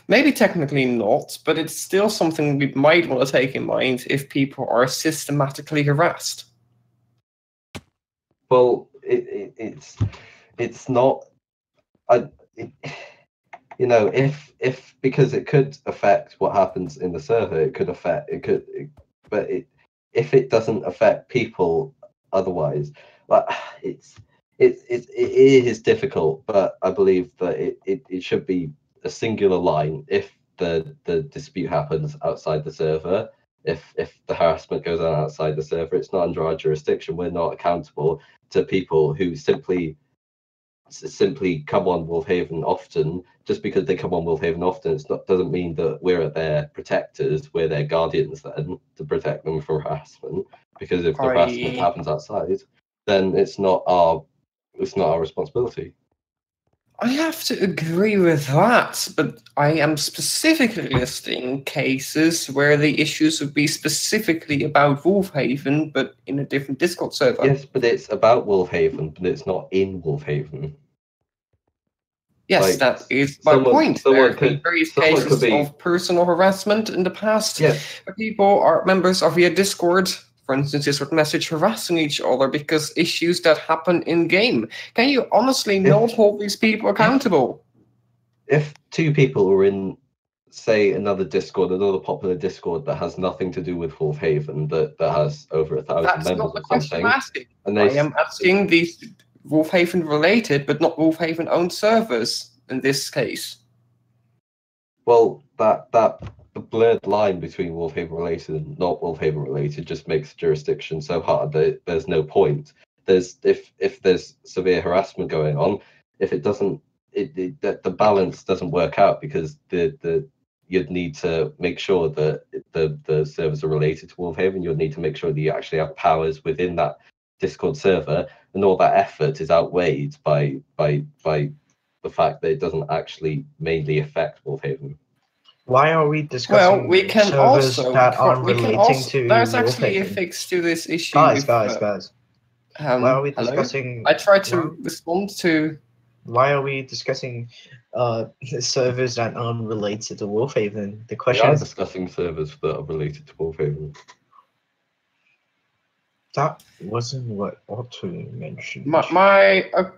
Maybe technically not, but it's still something we might want to take in mind if people are systematically harassed.
Well, it's not. You know, if because it could affect what happens in the server, if it doesn't affect people otherwise, like it is difficult, but I believe that it should be a singular line if the dispute happens outside the server. If the harassment goes on outside the server, it's not under our jurisdiction. We're not accountable to people who simply come on WolvHaven often. Just because they come on WolvHaven often, doesn't mean that we're their protectors. We're their guardians then to protect them from harassment. Because if the harassment happens outside, then it's not our responsibility.
I have to agree with that, but I am specifically listing cases where the issues would be specifically about WolvHaven, but in a different Discord server.
Yes, but it's about WolvHaven, but it's not in WolvHaven.
Yes,
Like,
that is my point. There have been various cases of personal harassment in the past.
Yes.
People are members of via Discord, for instance, Discord message harassing each other because issues that happen in game. Can you honestly not hold these people accountable?
If two people are in, say, another popular Discord that has nothing to do with WolvHaven, that has over 1,000 members,
that's not the
or
question
something,
I'm asking.
and
I am asking these WolvHaven related, but not WolvHaven owned servers in this case.
Well, the blurred line between WolvHaven related and not WolvHaven related just makes jurisdiction so hard that there's no point. If there's severe harassment going on, if it doesn't, the balance doesn't work out, because you'd need to make sure that the servers are related to WolvHaven. You'd need to make sure that you actually have powers within that Discord server, and all that effort is outweighed by the fact that it doesn't actually mainly affect WolvHaven.
Why are we discussing
well, we can
servers
also,
that aren't relating to
there's actually a
WolvHaven?
fix to this issue.
Guys. Why are we
hello?
discussing?
I tried to respond to.
Why are we discussing servers that aren't related to WolvHaven? The
We
question
are
is,
discussing servers that are related to WolvHaven.
that wasn't what Otto mentioned.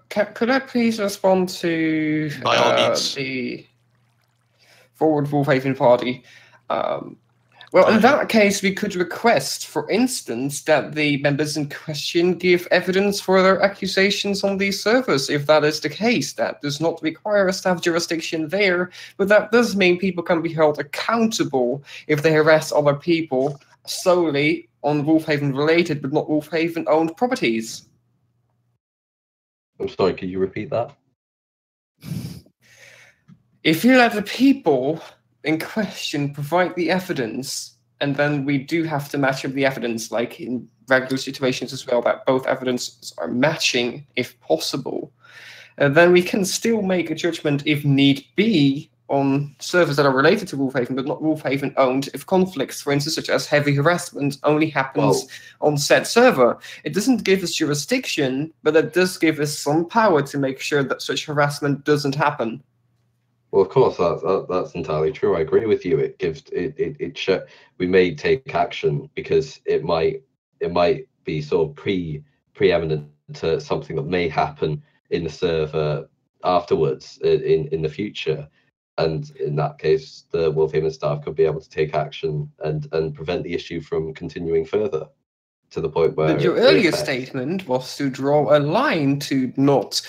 Could I please respond to
By all means.
the forward WolvHaven party? Well, in that case, we could request, for instance, that the members in question give evidence for their accusations on these servers. If that is the case, that does not require us to have jurisdiction there, but that does mean people can be held accountable if they harass other people solely on WolvHaven related, but not WolvHaven owned properties.
I'm sorry, could you repeat that?
If you let the people in question provide the evidence, and then we do have to match up the evidence, like in regular situations as well, that both evidences are matching if possible, then we can still make a judgment if need be on servers that are related to WolvHaven but not WolvHaven owned, if conflicts, for instance, such as heavy harassment, only happens on said server. It doesn't give us jurisdiction, but it does give us some power to make sure that such harassment doesn't happen.
Well, of course, that's entirely true. I agree with you. We may take action because it might be sort of preeminent to something that may happen in the server afterwards in the future, and in that case, the WolvHaven staff could be able to take action and prevent the issue from continuing further, to the point where...
But your earlier statement was to draw a line to not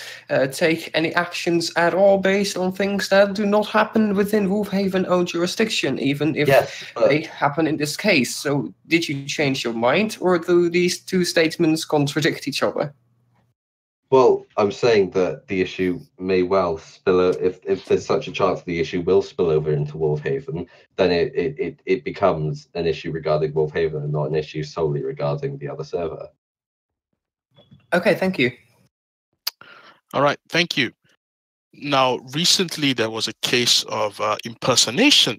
take any actions at all based on things that do not happen within WolvHaven-owned jurisdiction, even if they happen in this case. So did you change your mind, or do these two statements contradict each other?
Well, I'm saying that the issue may well spill over. If there's such a chance the issue will spill over into WolvHaven, then it becomes an issue regarding WolvHaven and not an issue solely regarding the other server.
Okay, thank you.
All right, thank you. Now, recently there was a case of impersonation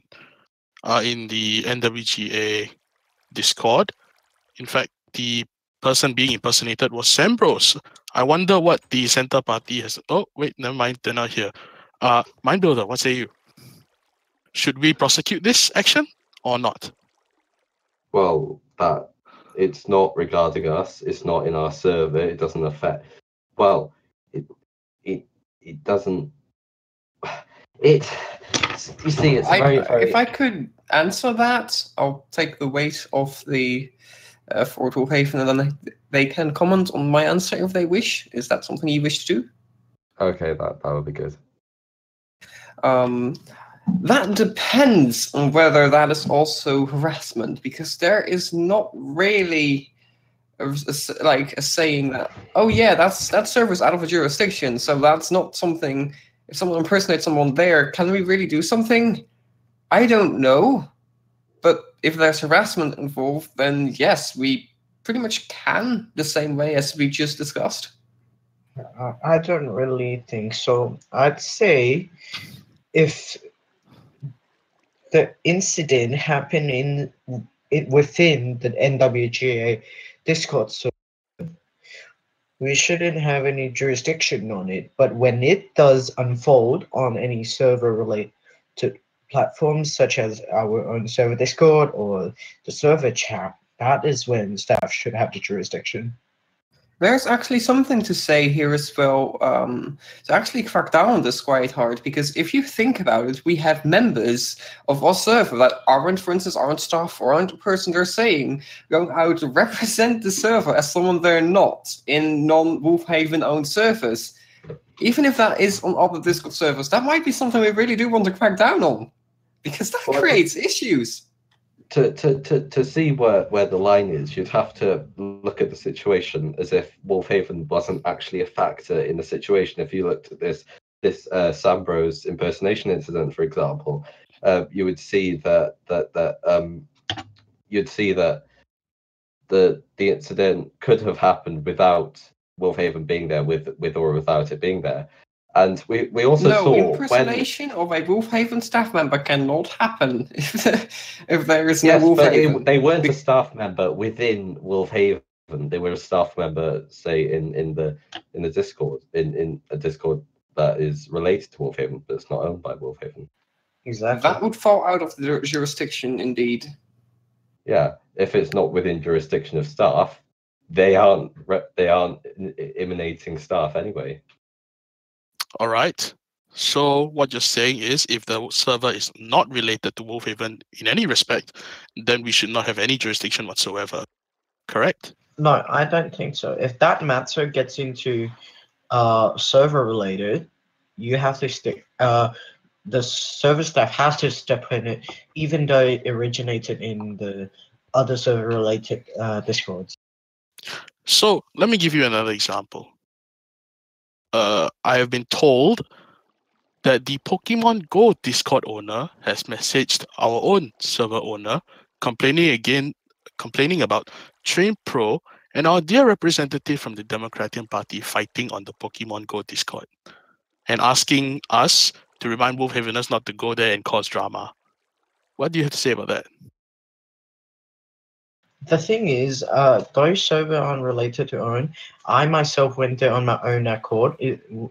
in the NWGA Discord. In fact, the person being impersonated was Sambros. I wonder what the center party has... Oh, wait, never mind, they're not here. Mind Builder, what say you? Should we prosecute this action or not?
Well, it's not regarding us. It's not in our server. It doesn't affect... Well, it doesn't... You see, it's very...
If I could answer that, I'll take the weight of the for WolvHaven, and then they can comment on my answer if they wish. Is that something you wish to do?
Okay, that would be good.
That depends on whether that is also harassment, because there is not really a saying that, oh yeah, that server's out of a jurisdiction, so that's not something. If someone impersonates someone there, can we really do something? I don't know. But if there's harassment involved, then yes, we pretty much can, the same way as we just discussed.
I don't really think so. I'd say if the incident happened within the NWGA Discord server, we shouldn't have any jurisdiction on it. But when it does unfold on any server related to platforms such as our own server Discord or the server chat, that is when staff should have the jurisdiction.
There's actually something to say here as well. To actually crack down on this quite hard, because if you think about it, we have members of our server that aren't, for instance, aren't staff or aren't the person they're saying, going out to represent the server as someone they're not in non-WolvHaven owned servers. Even if that is on other Discord servers, that might be something we really do want to crack down on, because that creates issues.
To see where the line is, you'd have to look at the situation as if WolvHaven wasn't actually a factor in the situation. If you looked at this Sambros impersonation incident, for example, you would see that the incident could have happened without WolvHaven being there, with or without it being there. And we also saw
impersonation of a WolvHaven staff member cannot happen if there is
no
WolvHaven.
But they weren't a staff member within WolvHaven. They were a staff member, say, in the Discord, in a Discord that is related to WolvHaven, but it's not owned by WolvHaven.
Exactly.
That would fall out of the jurisdiction, indeed.
Yeah, if it's not within jurisdiction of staff, they aren't emanating staff anyway.
All right. So what you're saying is, if the server is not related to WolvHaven in any respect, then we should not have any jurisdiction whatsoever. Correct?
No, I don't think so. If that matter gets into server related, you have to stick. The server staff has to step in it, even though it originated in the other server related Discords.
So let me give you another example. I have been told that the Pokemon Go Discord owner has messaged our own server owner complaining about Train Pro and our dear representative from the Democratiam Party fighting on the Pokemon Go Discord, and asking us to remind WolvHaveners not to go there and cause drama. What do you have to say about that?
The thing is, those server unrelated to own, I myself went there on my own accord,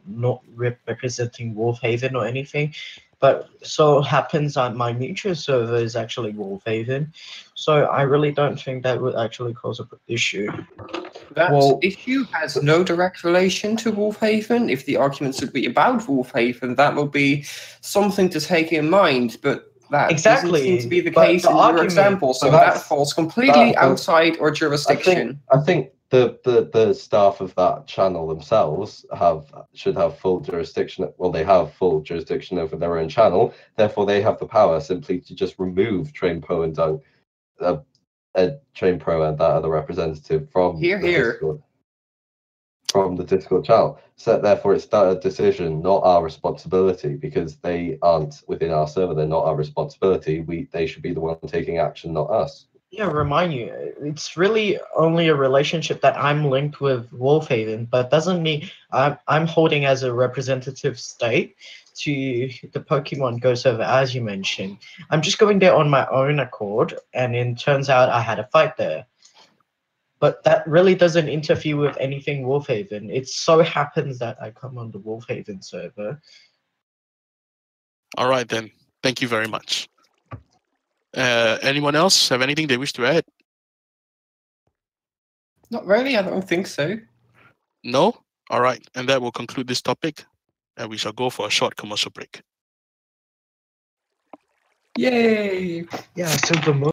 not representing WolvHaven or anything. But so happens that my mutual server is actually WolvHaven, so I really don't think that would actually cause an issue.
That issue has no direct relation to WolvHaven. If the arguments would be about WolvHaven, that would be something to take in mind. But that doesn't seem to be the case in your example, so that falls completely outside our jurisdiction.
I think the staff of that channel themselves should have full jurisdiction. Well, they have full jurisdiction over their own channel. Therefore, they have the power simply to just remove Train Pro and Dunk, Train Pro and that other representative from Discord, from the Discord channel. So therefore, it's a decision, not our responsibility, because they aren't within our server. They're not our responsibility. They should be the one taking action, not us.
Yeah, remind you, it's really only a relationship that I'm linked with WolvHaven, but doesn't mean I'm holding as a representative state to the Pokemon Go server, as you mentioned. I'm just going there on my own accord, and it turns out I had a fight there. But that really doesn't interfere with anything WolvHaven. It so happens that I come on the WolvHaven server.
All right, then. Thank you very much. Anyone else have anything they wish to add?
Not really, I don't think so.
No? All right, and that will conclude this topic, and we shall go for a short commercial break.
Yay!
Yeah, SilverWolv.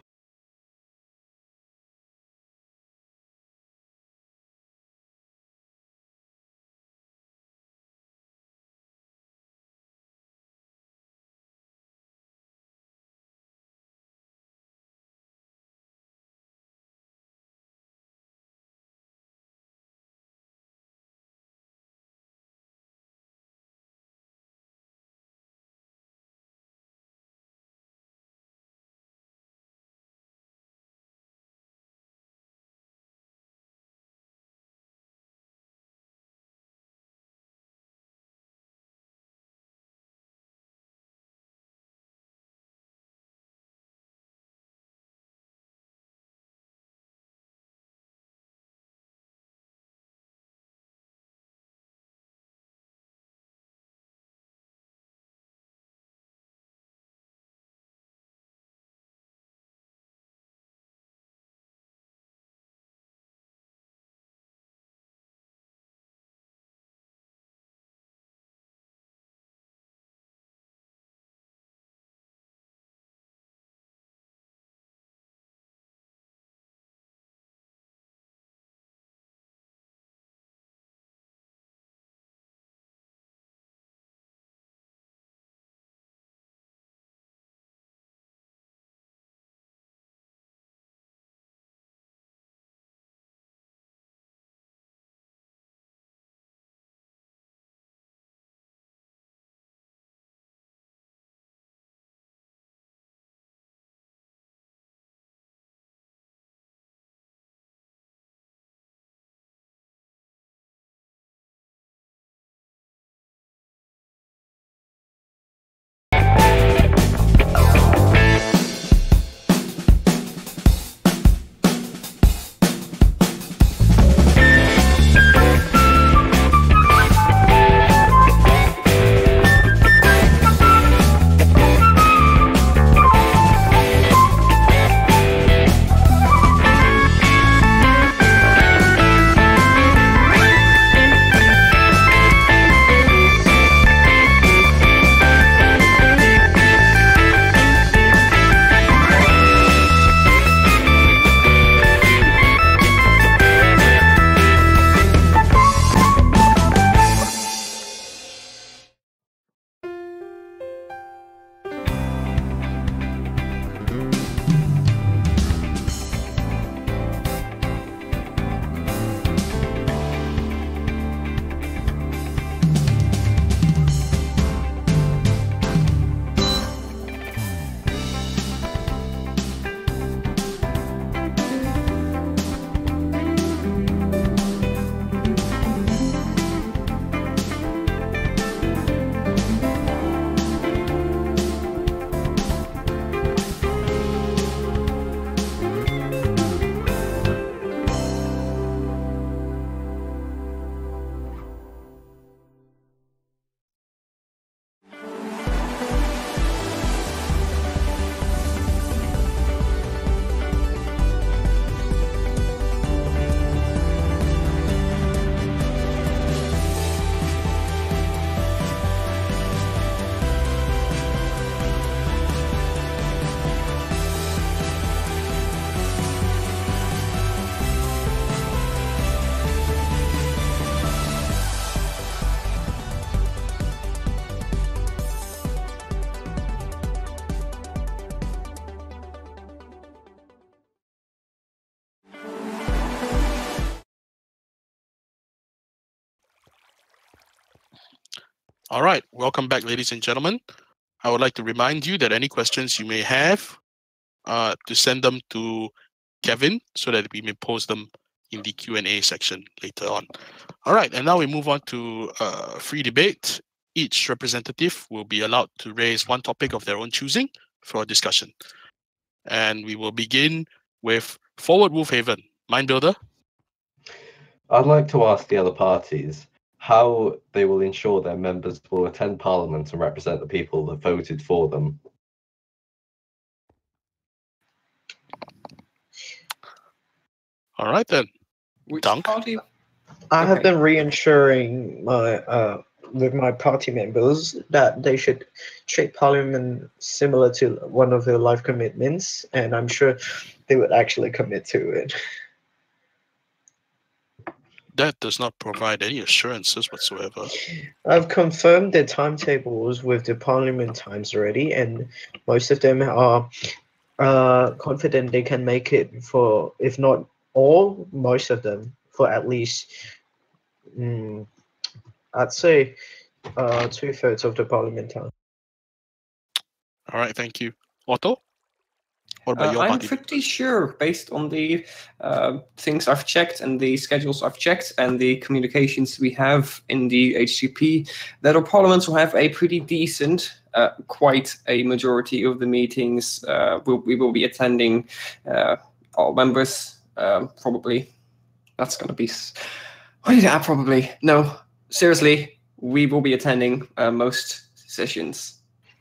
All right, welcome back, ladies and gentlemen. I would like to remind you that any questions you may have, to send them to Kevin so that we may post them in the Q&A section later on. All right, and now we move on to free debate. Each representative will be allowed to raise one topic of their own choosing for a discussion. And we will begin with Forward WolvHaven, Mind Builder.
I'd like to ask the other parties how they will ensure their members will attend Parliament and represent the people that voted for them.
All right then.
Which
Dunk?
party?
I have
Okay.
been reassuring with my party members that they should treat Parliament similar to one of their life commitments, and I'm sure they would actually commit to it.
That does not provide any assurances whatsoever.
I've confirmed the timetables with the Parliament times already, and most of them are confident they can make it for, if not all, most of them for at least, I'd say, 2/3 of the Parliament time.
All right, thank you. Otto? What about your
I'm
party?
pretty sure, based on the things I've checked and the schedules I've checked and the communications we have in the HCP, that our parliaments will have a pretty decent, quite a majority of the meetings. We will be attending, all members, probably. That's going to be... What did I probably? No, seriously, we will be attending most sessions.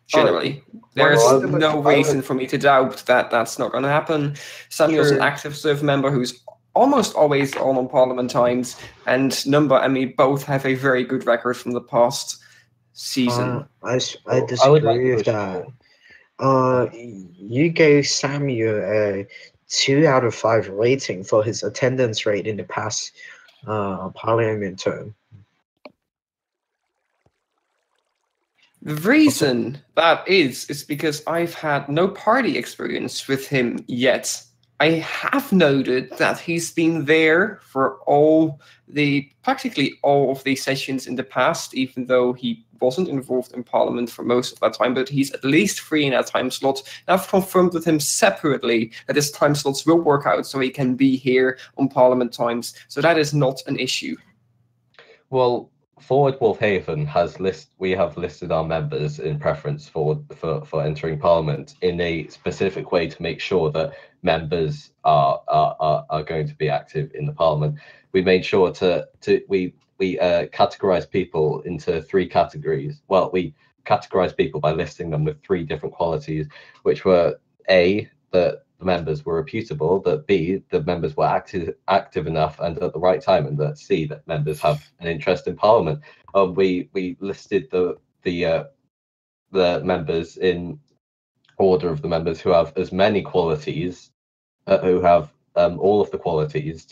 Generally, there's no reason for me to doubt that that's not going to happen. Samuel's an active serve member who's almost always on Parliament times, and Number and me both have a very good record from the past season.
I disagree with that. You gave Samuel a 2 out of 5 rating for his attendance rate in the past Parliament term.
The reason that is because I've had no party experience with him yet. I have noted that he's been there for practically all of the sessions in the past, even though he wasn't involved in Parliament for most of that time, but he's at least free in that time slot. And I've confirmed with him separately that his time slots will work out so he can be here on Parliament times. So that is not an issue.
Well, Forward WolvHaven we have listed our members in preference for entering Parliament in a specific way to make sure that members are going to be active in the Parliament. We made sure we categorize people into 3 categories. Well, we categorize people by listing them with 3 different qualities, which were A, that the members were reputable, that B, the members were active enough and at the right time, and that C, that members have an interest in Parliament. We listed the members in order of the members who have as many qualities, who have all of the qualities,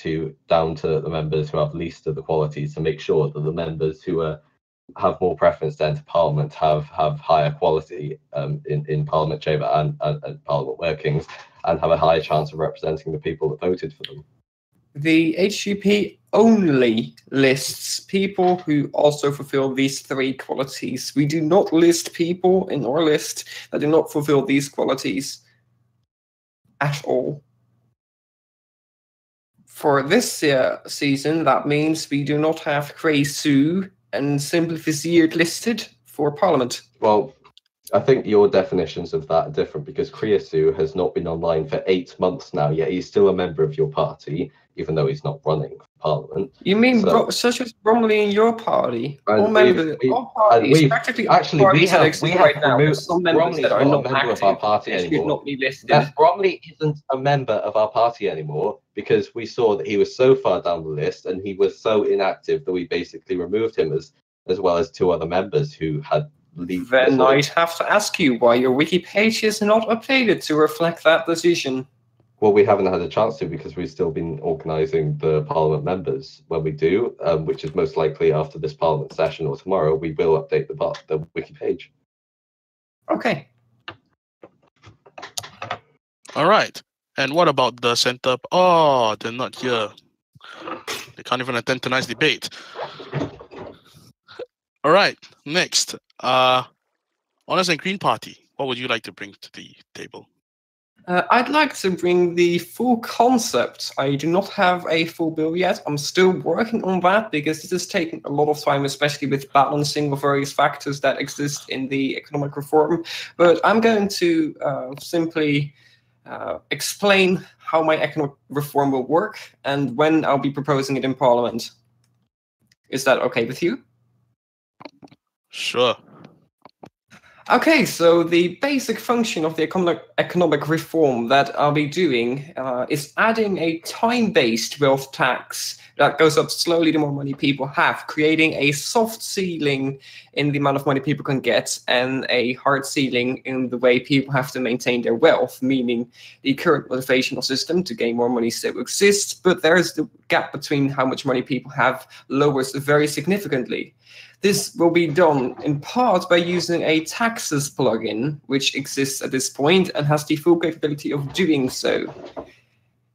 down to the members who have least of the qualities, to make sure that the members who have more preference to enter Parliament have higher quality in Parliament chamber and Parliament workings, and have a higher chance of representing the people that voted for them.
The HGP only lists people who also fulfill these 3 qualities. We do not list people in our list that do not fulfill these qualities at all. For this season, that means we do not have ensue and Simplifiziert listed for Parliament.
Well, I think your definitions of that are different, because ensue has not been online for 8 months now, yet he's still a member of your party, even though he's not running for Parliament.
You mean such as Bromley in your party?
All
members, all parties, practically all parties that exist right now. There's some members that are not active
of our party
and
anymore.
should not be listed.
Bromley isn't a member of our party anymore, because we saw that he was so far down the list and he was so inactive that we basically removed him, as well as 2 other members who had leave.
Then I'd have to ask you why your wiki page is not updated to reflect that decision.
Well, we haven't had a chance to, because we've still been organising the Parliament members. When we do, which is most likely after this Parliament session or tomorrow, we will update the wiki page.
Okay.
All right. And what about the centre? Oh, they're not here. They can't even attend tonight's debate. All right. Next, Honest and Green Party. What would you like to bring to the table?
I'd like to bring the full concept. I do not have a full bill yet. I'm still working on that because this is taking a lot of time, especially with balancing of various factors that exist in the economic reform. But I'm going to simply explain how my economic reform will work and when I'll be proposing it in Parliament. Is that okay with you?
Sure.
Okay, so the basic function of the economic reform that I'll be doing is adding a time-based wealth tax that goes up slowly the more money people have, creating a soft ceiling in the amount of money people can get and a hard ceiling in the way people have to maintain their wealth, meaning the current motivational system to gain more money still exists, but there's the gap between how much money people have lowers very significantly. This will be done in part by using a taxes plugin, which exists at this point and has the full capability of doing so.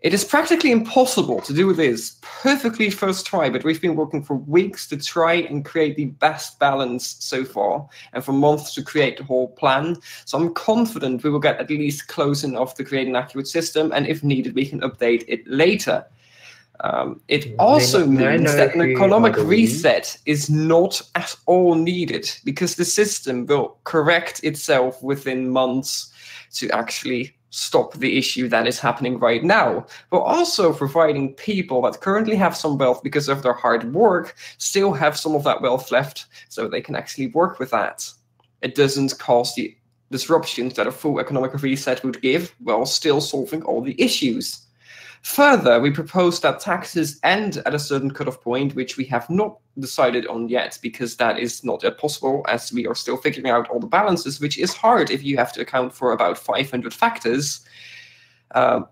It is practically impossible to do this perfectly first try, but we've been working for weeks to try and create the best balance so far, and for months to create the whole plan. So I'm confident we will get at least close enough to create an accurate system, and if needed, we can update it later. It also means that an economic reset is not at all needed because the system will correct itself within months to actually stop the issue that is happening right now, but also providing people that currently have some wealth because of their hard work still have some of that wealth left so they can actually work with that. It doesn't cause the disruptions that a full economic reset would give while still solving all the issues. Further, we propose that taxes end at a certain cutoff point, which we have not decided on yet, because that is not yet possible, as we are still figuring out all the balances, which is hard if you have to account for about 500 factors.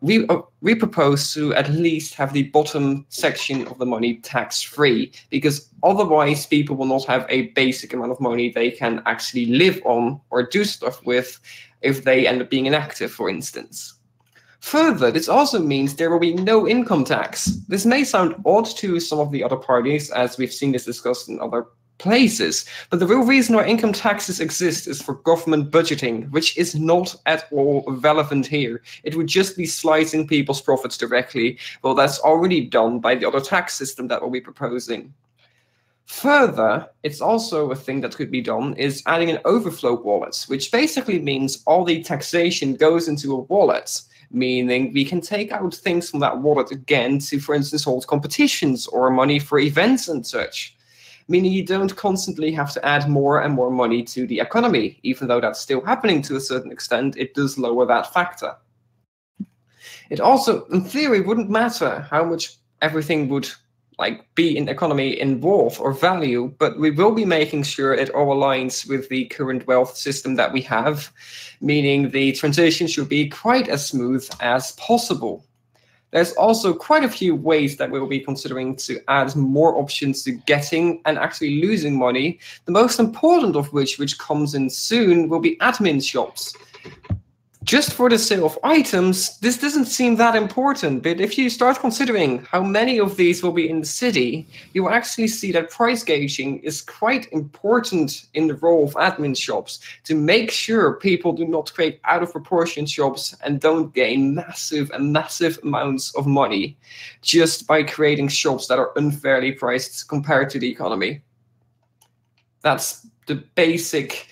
We propose to at least have the bottom section of the money tax-free, because otherwise people will not have a basic amount of money they can actually live on or do stuff with if they end up being inactive, for instance. Further, this also means there will be no income tax. This may sound odd to some of the other parties, as we've seen this discussed in other places, but the real reason why income taxes exist is for government budgeting, which is not at all relevant here. It would just be slicing people's profits directly. Well, that's already done by the other tax system that we'll be proposing. Further, it's also a thing that could be done is adding an overflow wallet, which basically means all the taxation goes into a wallet, meaning we can take out things from that wallet again to, for instance, hold competitions or money for events and such, meaning you don't constantly have to add more and more money to the economy. Even though that's still happening to a certain extent, it does lower that factor. It also, in theory, wouldn't matter how much everything would be in economy in worth or value, but we will be making sure it all aligns with the current wealth system that we have, meaning the transition should be quite as smooth as possible. There's also quite a few ways that we'll be considering to add more options to getting and actually losing money, the most important of which comes in soon, will be admin shops. Just for the sale of items, this doesn't seem that important, but if you start considering how many of these will be in the city, you will actually see that price gauging is quite important in the role of admin shops to make sure people do not create out of proportion shops and don't gain massive amounts of money just by creating shops that are unfairly priced compared to the economy. That's the basic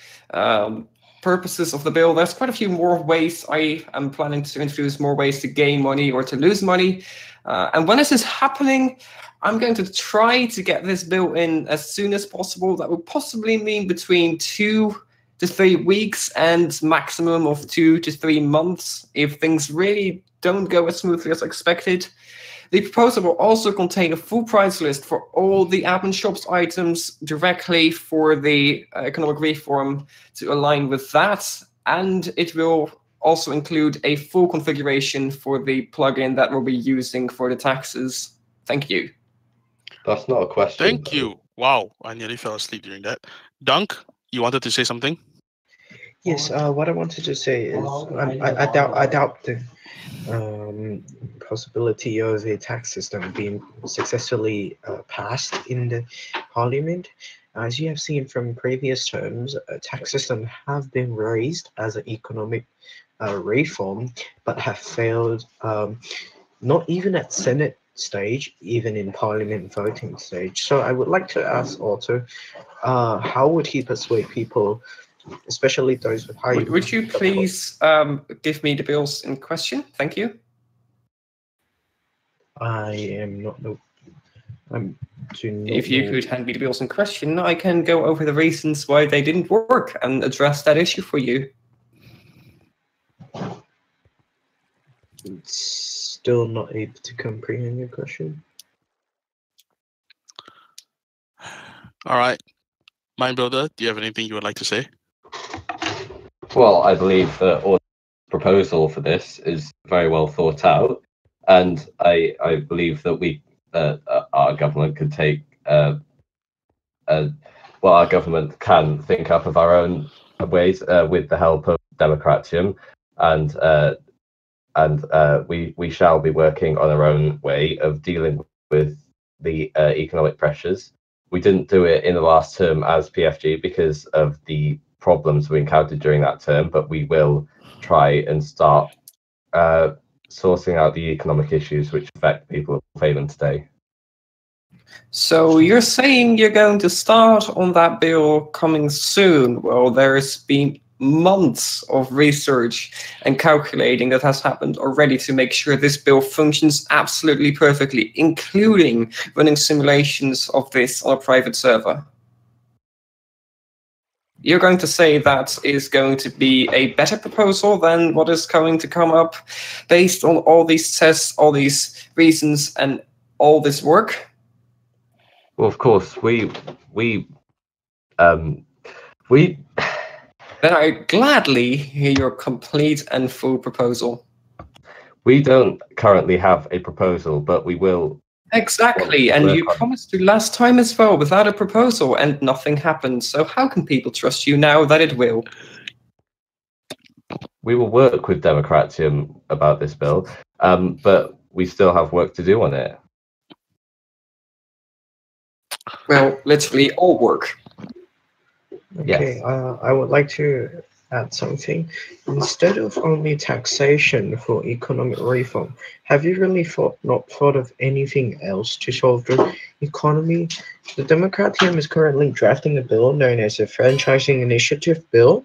purposes of the bill. There's quite a few more ways. I am planning to introduce more ways to gain money or to lose money. And when this is happening, I'm going to try to get this bill in as soon as possible. That would possibly mean between 2 to 3 weeks and maximum of 2 to 3 months if things really don't go as smoothly as expected. The proposal will also contain a full price list for all the admin shops items directly for the economic reform to align with that. And it will also include a full configuration for the plugin that we'll be using for the taxes. Thank you.
That's not a question.
Thank you. Wow, I nearly fell asleep during that. Dunk, you wanted to say something?
Yes, what I wanted to say is I doubt the possibility of a tax system being successfully passed in the Parliament. As you have seen from previous terms, tax systems have been raised as an economic reform, but have failed not even at Senate stage, even in Parliament voting stage. So I would like to ask Otto, how would he persuade people, especially those with high...
Would you please give me the bills in question? Thank you.
I am not...
If you could hand me the bills in question, I can go over the reasons why they didn't work and address that issue for you.
Still not able to comprehend your question.
All right. Mind Builder, do you have anything you would like to say?
Well, I believe that all proposal for this is very well thought out, and I believe that we our government could take our government can think up of our own ways with the help of Democratiam, and we shall be working on our own way of dealing with the economic pressures. We didn't do it in the last term as PFG because of the problems we encountered during that term, but we will try and start sorting out the economic issues which affect people of WolvHaven today.
So you're saying you're going to start on that bill coming soon? Well, there's been months of research and calculating that has happened already to make sure this bill functions absolutely perfectly, including running simulations of this on a private server. You're going to say that is going to be a better proposal than what is going to come up based on all these tests, all these reasons, and all this work?
Well, of course, we
Then I gladly hear your complete and full proposal.
We don't currently have a proposal, but we will.
Exactly, and you promised to last time as well without a proposal, and nothing happened. So how can people trust you now that it will?
We will work with Democratiam about this bill, but we still have work to do on it.
Well, literally all work.
Okay,
Yes.
I would like to add something. Instead of only taxation for economic reform, have you really not thought of anything else to solve the economy? The Democratiam is currently drafting a bill known as a franchising initiative bill.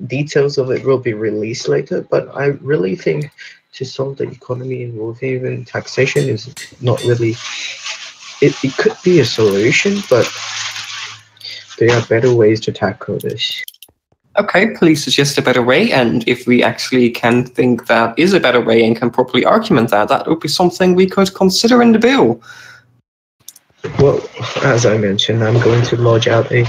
Details of it will be released later, but I really think to solve the economy in WolvHaven, taxation is not really... It could be a solution, but there are better ways to tackle this.
Okay, please suggest a better way, and if we actually can think that is a better way and can properly argument that, that would be something we could consider in the bill.
Well, as I mentioned, I'm going to lodge out a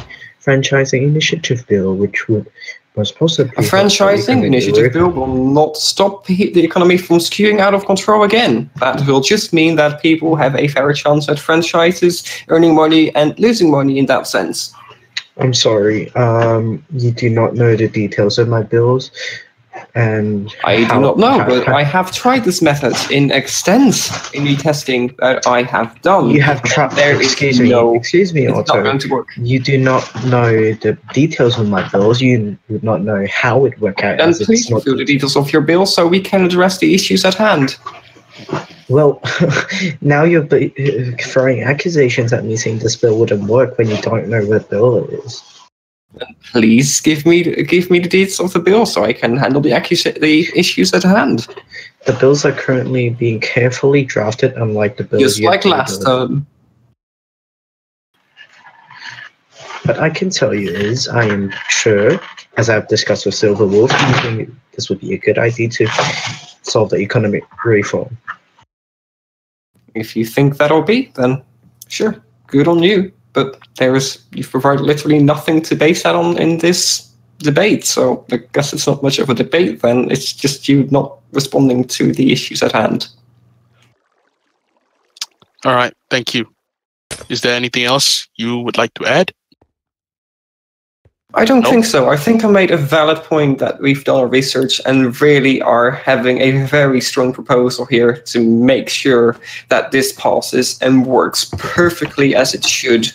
franchising initiative bill, which would most possibly...
A franchising initiative bill will not stop the economy from skewing out of control again. That will just mean that people have a fair chance at franchises, earning money and losing money in that sense.
I'm sorry, you do not know the details of my bills, and
I do not know, but I have tried this method in extensively testing that I have done.
You have tried. Excuse me,
it's
Otto.
not going to work.
You do not know the details of my bills. You would not know how it works out.
Then please reveal the details of your bill so we can address the issues at hand.
Well, now you're throwing accusations at me saying this bill wouldn't work when you don't know what bill it is.
Then please give me the details of the bill so I can handle the issues at hand.
The bills are currently being carefully drafted, unlike the bills
just like last time.
What I can tell you is, I am sure, as I've discussed with SilverWolv, I think this would be a good idea to solve the economic reform.
If you think that'll be, then sure, good on you. But you've provided literally nothing to base that on in this debate. So I guess it's not much of a debate then. It's just you not responding to the issues at hand.
All right, thank you. Is there anything else you would like to add?
I don't think so. I think I made a valid point that we've done our research and really are having a very strong proposal here to make sure that this passes and works perfectly as it should.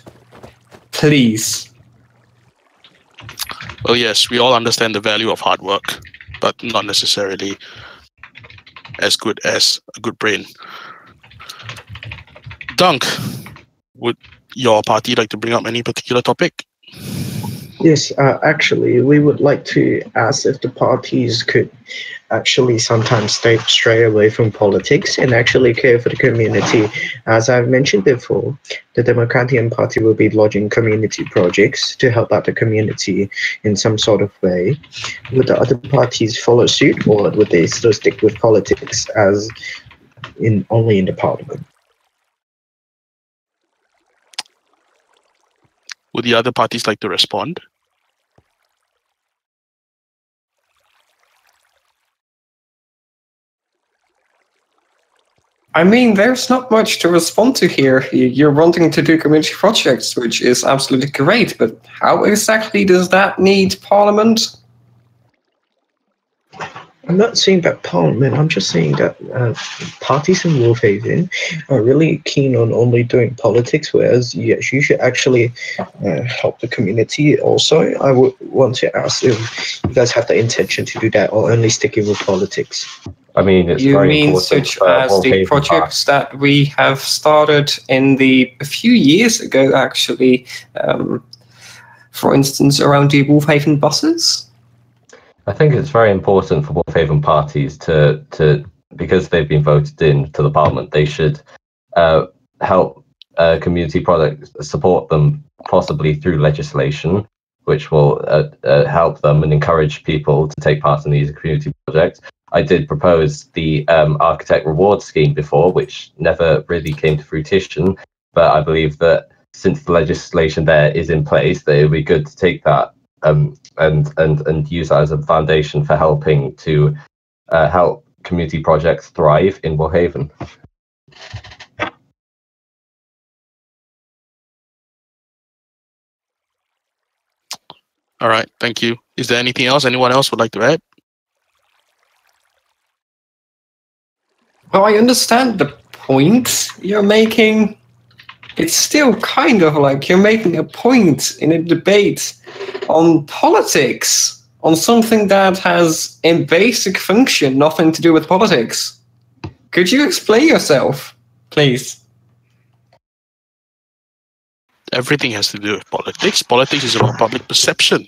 Please.
Well, yes, we all understand the value of hard work, but not necessarily as good as a good brain. Dunk, would your party like to bring up any particular topic?
Yes, actually, we would like to ask if the parties could actually sometimes stray away from politics and actually care for the community. As I've mentioned before, the Democratiam Party will be lodging community projects to help out the community in some sort of way. Would the other parties follow suit, or would they still stick with politics as in only in the parliament?
Would the other parties like to respond?
I mean, there's not much to respond to here. You're wanting to do community projects, which is absolutely great, but how exactly does that need Parliament?
I'm not saying that Parliament, I'm just saying that parties in WolvHaven are really keen on only doing politics, whereas yes, you should actually help the community also. I would want to ask if you guys have the intention to do that or only sticking with politics.
I mean, it's
You
very
mean
important
such
for
as the
WolvHaven
projects that we have started a few years ago, actually, for instance, around the WolvHaven buses?
I think it's very important for WolvHaven parties to because they've been voted into the parliament, they should help community products, support them possibly through legislation, which will help them and encourage people to take part in these community projects. I did propose the architect reward scheme before, which never really came to fruition, but I believe that since the legislation there is in place, that it would be good to take that and use that as a foundation for helping to help community projects thrive in WolvHaven.
All right, thank you. Is there anything else anyone else would like to add?
Well, I understand the point you're making. It's still kind of like you're making a point in a debate on politics, on something that has, in basic function, nothing to do with politics. Could you explain yourself, please?
Everything has to do with politics. Politics is about public perception.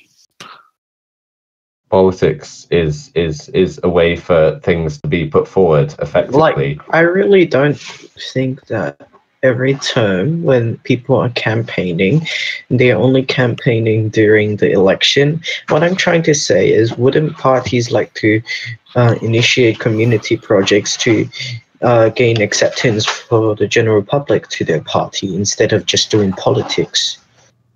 Politics is a way for things to be put forward effectively.
Like, I really don't think that every term when people are campaigning, they're only campaigning during the election. What I'm trying to say is, wouldn't parties like to initiate community projects to gain acceptance for the general public to their party instead of just doing politics?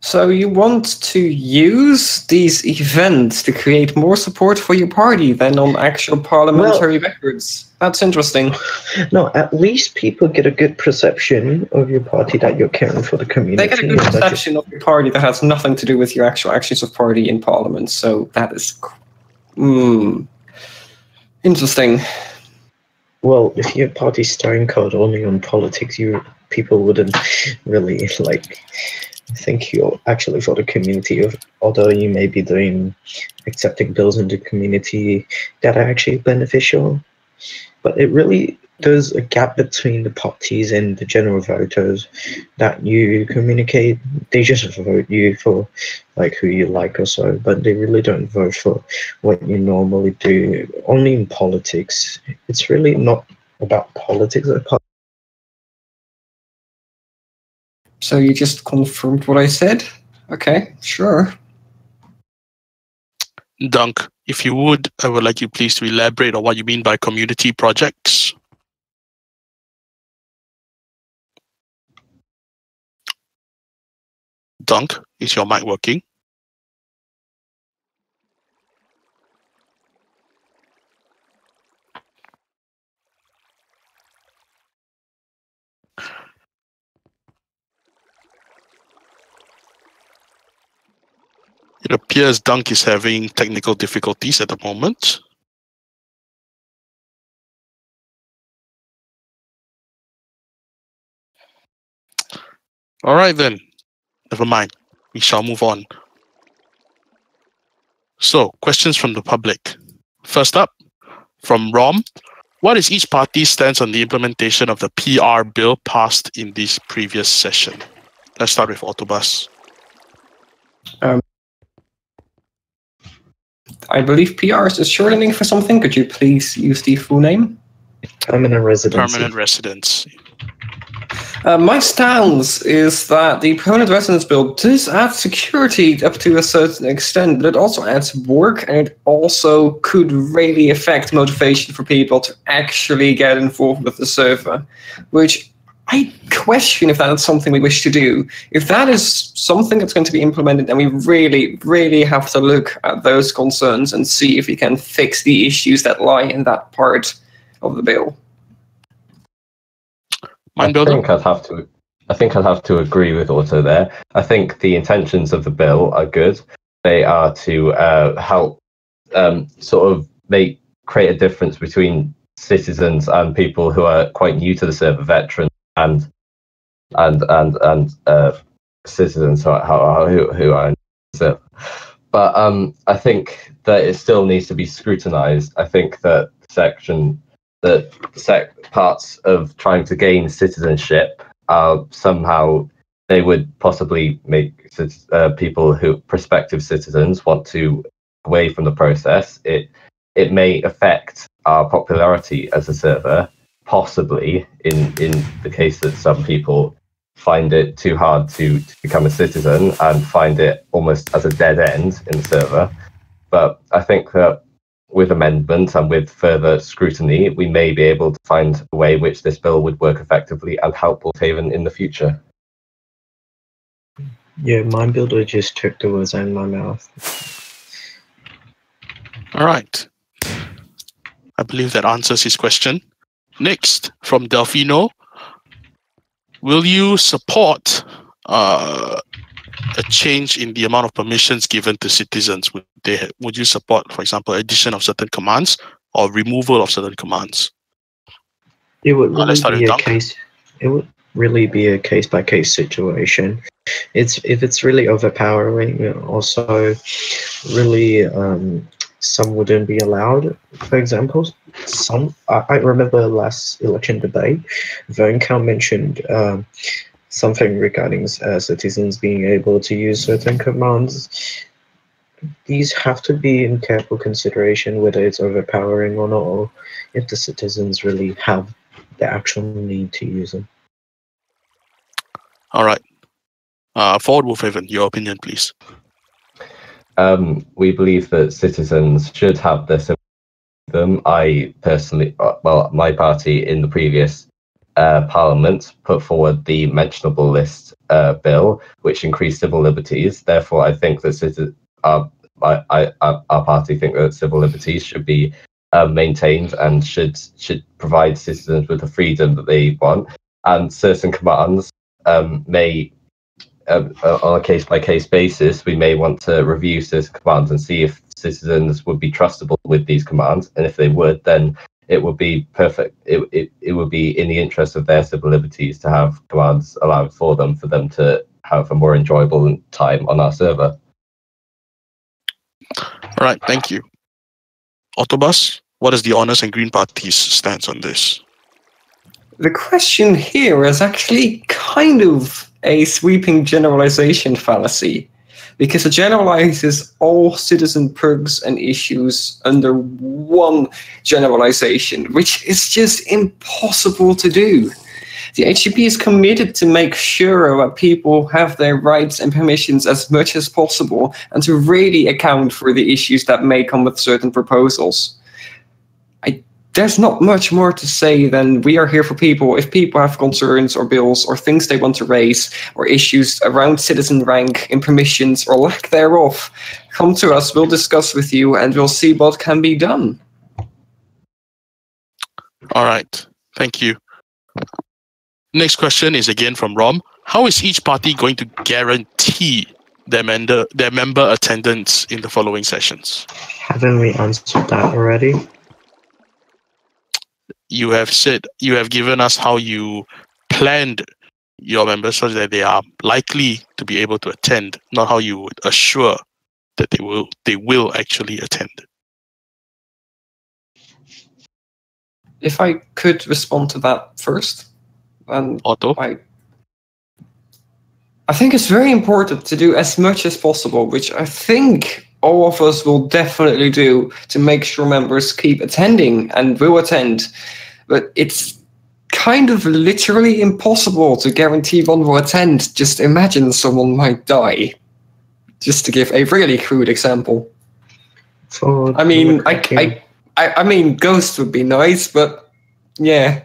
So you want to use these events to create more support for your party than on actual parliamentary records. That's interesting.
No, at least people get a good perception of your party that you're caring for the community.
They get a good perception of your party that has nothing to do with your actual actions of party in parliament. So that is interesting.
Well, if your party's starring code only on politics, people wouldn't really think you're actually for the community, although you may be doing accepting bills in the community that are actually beneficial. But it really there's a gap between the parties and the general voters that you communicate. They just vote you for like who you like or so, but they really don't vote for what you normally do. Only in politics. It's really not about politics.
So you just confirmed what I said? Okay, sure.
Dunk, if you would, I would like you please to elaborate on what you mean by community projects. Dunk, is your mic working? It appears Dunk is having technical difficulties at the moment. All right then, never mind. we shall move on. So, questions from the public. First up, from Rom, what is each party's stance on the implementation of the PR bill passed in this previous session? Let's start with Autobus.
I believe PR is a shortening for something. Could you please use the full name?
Permanent residency.
Permanent residence.
My stance is that the permanent residence bill does add security up to a certain extent, but it also adds work, and it also could really affect motivation for people to actually get involved with the server, which I question if that is something we wish to do. If that is something that's going to be implemented, then we really, really have to look at those concerns and see if we can fix the issues that lie in that part of the bill.
I think I'd have to agree with Otto there. I think the intentions of the bill are good. They are to help sort of create a difference between citizens and people who are quite new to the server, veterans and citizens who are new to the server. But I think that it still needs to be scrutinized. I think that parts of trying to gain citizenship are somehow they would possibly make prospective citizens want to away from the process. It may affect our popularity as a server, possibly in the case that some people find it too hard to become a citizen and find it almost as a dead end in the server. But I think that with amendments and with further scrutiny, we may be able to find a way which this bill would work effectively and help WolvHaven in the future.
Yeah, MindBuilder just took the words out of my mouth.
All right. I believe that answers his question. Next, from Delfino, will you support a change in the amount of permissions given to citizens? Would you support, for example, addition of certain commands or removal of certain commands?
It would really be a case-by-case situation. If it's really overpowering, also really some wouldn't be allowed. For example, I remember last election debate, vote count mentioned something regarding citizens being able to use certain commands. These have to be in careful consideration whether it's overpowering or not, or if the citizens really have the actual need to use them.
All right. For WolvHaven, your opinion, please.
We believe that citizens should have this. I personally, my party in the previous Parliament put forward the mentionable list bill, which increased civil liberties. Therefore, I think that our party think that civil liberties should be maintained and should provide citizens with the freedom that they want. And certain commands may, on a case-by-case basis, we may want to review certain commands and see if citizens would be trustable with these commands. And if they would, then it would be perfect. It would be in the interest of their civil liberties to have commands allowed for them to have a more enjoyable time on our server.
All right, thank you. Autobus, what is the Honours and Green Party's stance on this?
The question here is actually kind of a sweeping generalization fallacy, because it generalizes all citizen perks and issues under one generalization, which is just impossible to do. The HCP is committed to make sure that people have their rights and permissions as much as possible and to really account for the issues that may come with certain proposals. There's not much more to say than we are here for people. If people have concerns or bills or things they want to raise or issues around citizen rank and permissions or lack thereof, come to us, we'll discuss with you and we'll see what can be done.
All right, thank you. Next question is again from Rom. How is each party going to guarantee their member attendance in the following sessions?
Haven't we answered that already?
You have given us how you planned your members so that they are likely to be able to attend, not how you would assure that they will actually attend.
If I could respond to that first,
Otto?
I think it's very important to do as much as possible, which I think all of us will definitely do, to make sure members keep attending and will attend. But it's kind of literally impossible to guarantee one will attend. Just imagine someone might die. Just to give a really crude example. I mean, I mean, ghosts would be nice, but yeah.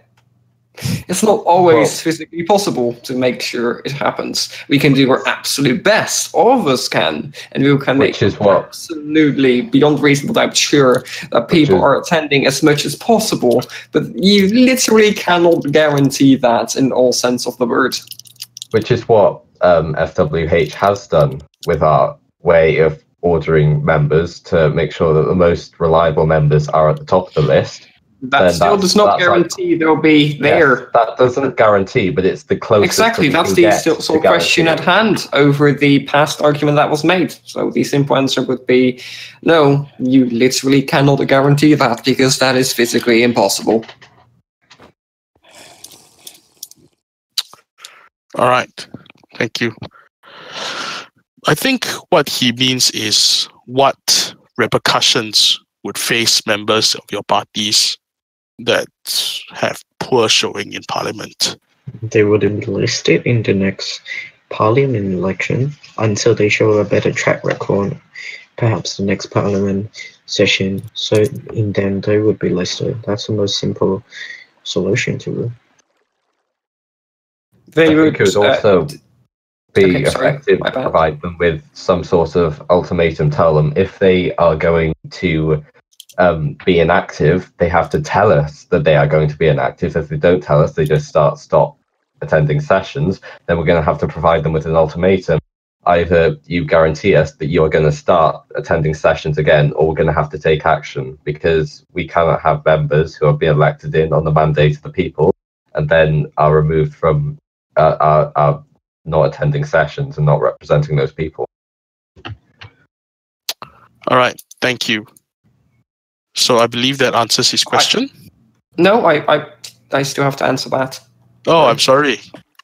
It's not always physically possible to make sure it happens. We can do our absolute best. All of us can. And we can make absolutely, beyond reasonable doubt, sure that people are attending as much as possible. But you literally cannot guarantee that in all sense of the word.
Which is what FWH has done with our way of ordering members to make sure that the most reliable members are at the top of the list.
That still does not guarantee they'll be there.
Yes, that doesn't guarantee, but it's the closest.
Exactly, that's the sort of question at hand over the past argument that was made. So the simple answer would be, no, you literally cannot guarantee that, because that is physically impossible.
All right, thank you. I think what he means is what repercussions would face members of your parties that have poor showing in Parliament.
They would enlist it in the next Parliament election until they show a better track record, perhaps the next Parliament session. So in then they would be listed. That's the most simple solution to it.
They
could also be effective to provide them with some sort of ultimatum. Tell them if they are going to be inactive, they have to tell us that they are going to be inactive. If they don't tell us, they just stop attending sessions. Then we're going to have to provide them with an ultimatum. Either you guarantee us that you are going to start attending sessions again, or we're going to have to take action, because we cannot have members who are being elected in on the mandate of the people and then are removed from are not attending sessions and not representing those people.
All right, thank you. So I believe that answers his question.
No, I still have to answer that.
Oh, I'm sorry.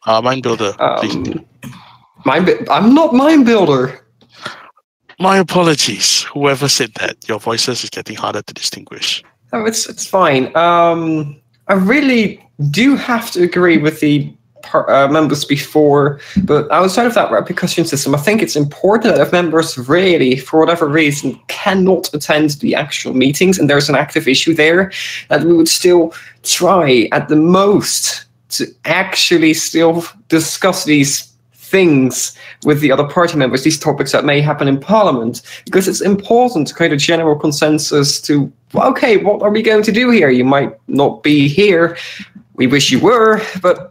Mind Builder, please.
I'm not Mind Builder.
My apologies. Whoever said that. Your voices is getting harder to distinguish.
Oh, it's fine. I really do have to agree with the members before, but outside of that repercussion system, I think it's important that if members really, for whatever reason, cannot attend the actual meetings and there's an active issue there, that we would still try at the most to actually still discuss these things with the other party members, these topics that may happen in Parliament, because it's important to create a general consensus to, okay, what are we going to do here? You might not be here. We wish you were, but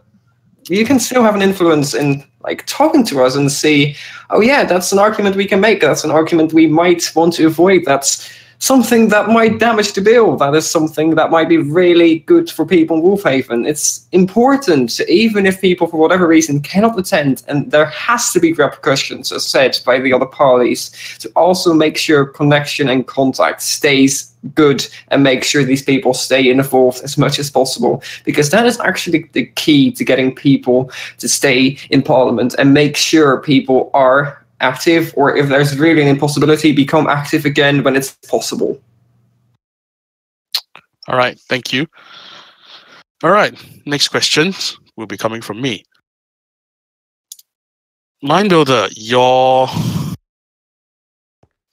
you can still have an influence in like talking to us and see, oh yeah, that's an argument we can make. That's an argument we might want to avoid. That's something that might damage the bill. That is something that might be really good for people in WolvHaven. It's important, even if people, for whatever reason, cannot attend, and there has to be repercussions, as said by the other parties, to also make sure connection and contact stays good and make sure these people stay involved as much as possible, because that is actually the key to getting people to stay in Parliament and make sure people are active, or if there's really an impossibility, become active again when it's possible.
All right, thank you. All right, next questions will be coming from me. Mind Builder, your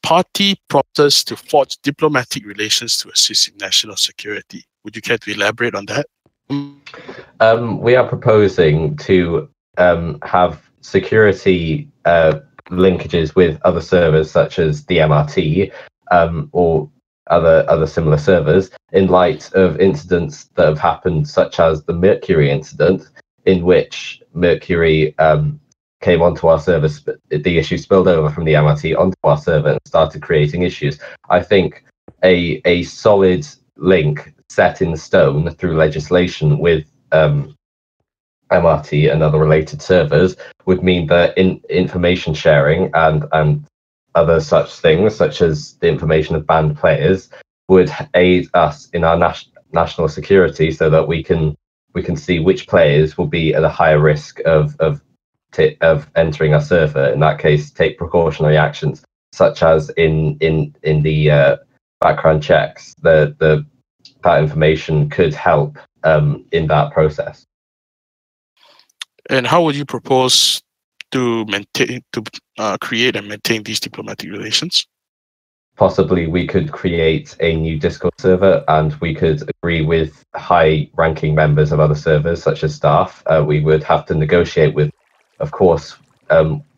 party prompts to forge diplomatic relations to assist in national security. Would you care to elaborate on that?
We are proposing to have security linkages with other servers such as the MRT or other similar servers, in light of incidents that have happened, such as the Mercury incident, in which Mercury came onto our server, the issue spilled over from the MRT onto our server and started creating issues. I think a solid link set in stone through legislation with MRT and other related servers would mean that information sharing and other such things, such as the information of banned players, would aid us in our national security, so that we can see which players will be at a higher risk of entering our server. In that case, take precautionary actions, such as in the background checks. That information could help in that process.
And how would you propose to create and maintain these diplomatic relations?
Possibly we could create a new Discord server, and we could agree with high-ranking members of other servers, such as staff. We would have to negotiate with, of course,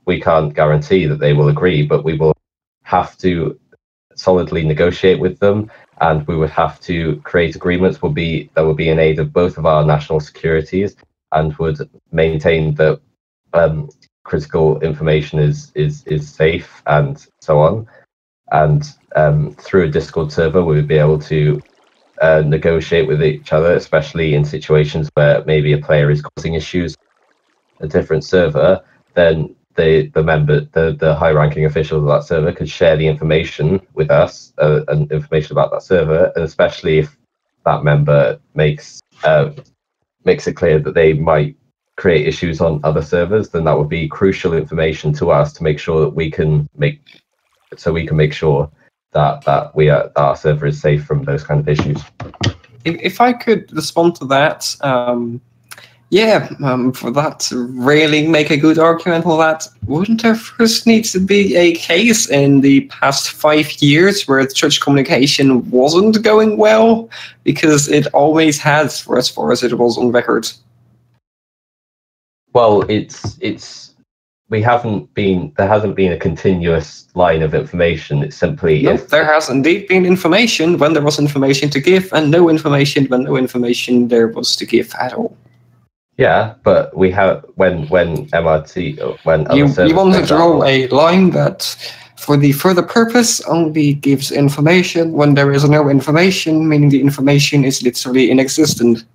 we can't guarantee that they will agree, but we will have to solidly negotiate with them, and we would have to create agreements that would be in aid of both of our national securities, and would maintain that critical information is safe and so on. And through a Discord server, we would be able to negotiate with each other, especially in situations where maybe a player is causing issues. A different server, then the high-ranking officials of that server could share the information with us, and information about that server, and especially if that member makes it clear that they might create issues on other servers, then that would be crucial information to us to make sure that we can make sure that our server is safe from those kind of issues.
If I could respond to that, for that to really make a good argument for that, wouldn't there first need to be a case in the past 5 years where church communication wasn't going well? Because it always has, for as far as it was on record.
Well, there hasn't been a continuous line of information. It's simply...
No, there has indeed been information when there was information to give, and no information when no information there was to give at all.
Yeah, but we have when MRT or when
you want to draw a line that, for the further purpose, only gives information when there is no information, meaning the information is literally inexistent.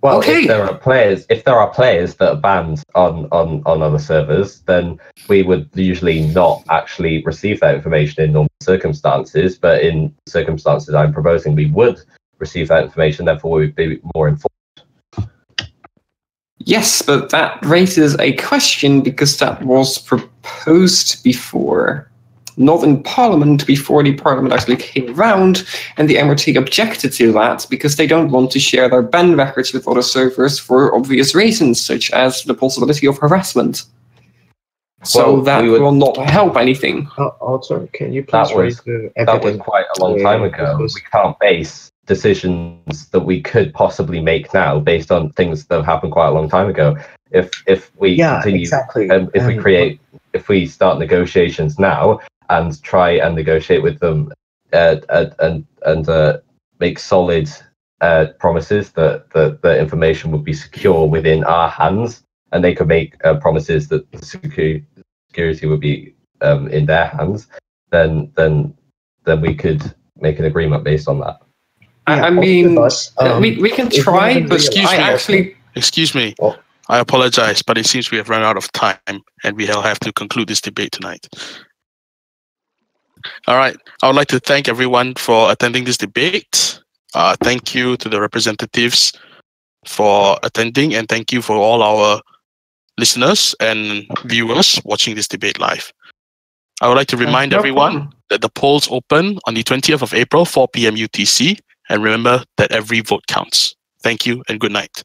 Well,
okay.
if there are players that are banned on other servers, then we would usually not actually receive that information in normal circumstances. But in circumstances I'm proposing, we would receive that information. Therefore, we would be more informed.
Yes, but that raises a question, because that was proposed before. Not in Parliament, before the Parliament actually came around, and the MRT objected to that because they don't want to share their ban records with other servers for obvious reasons, such as the possibility of harassment. So that will not help anything.
Also, can you please raise the evidence?
That was quite a long time ago. We can't base decisions that we could possibly make now based on things that have happened quite a long time ago. If we continue,
exactly.
If we start negotiations now and try and negotiate with them and make solid promises that the information would be secure within our hands, and they could make promises that the security would be in their hands, then we could make an agreement based on that.
I mean, we can try, but
Excuse me. Oh. I apologize, but it seems we have run out of time, and we'll have to conclude this debate tonight. All right. I would like to thank everyone for attending this debate. Thank you to the representatives for attending, and thank you for all our listeners and viewers watching this debate live. I would like to remind everyone that the polls open on the 20th of April, 4 p.m. UTC, and remember that every vote counts. Thank you and good night.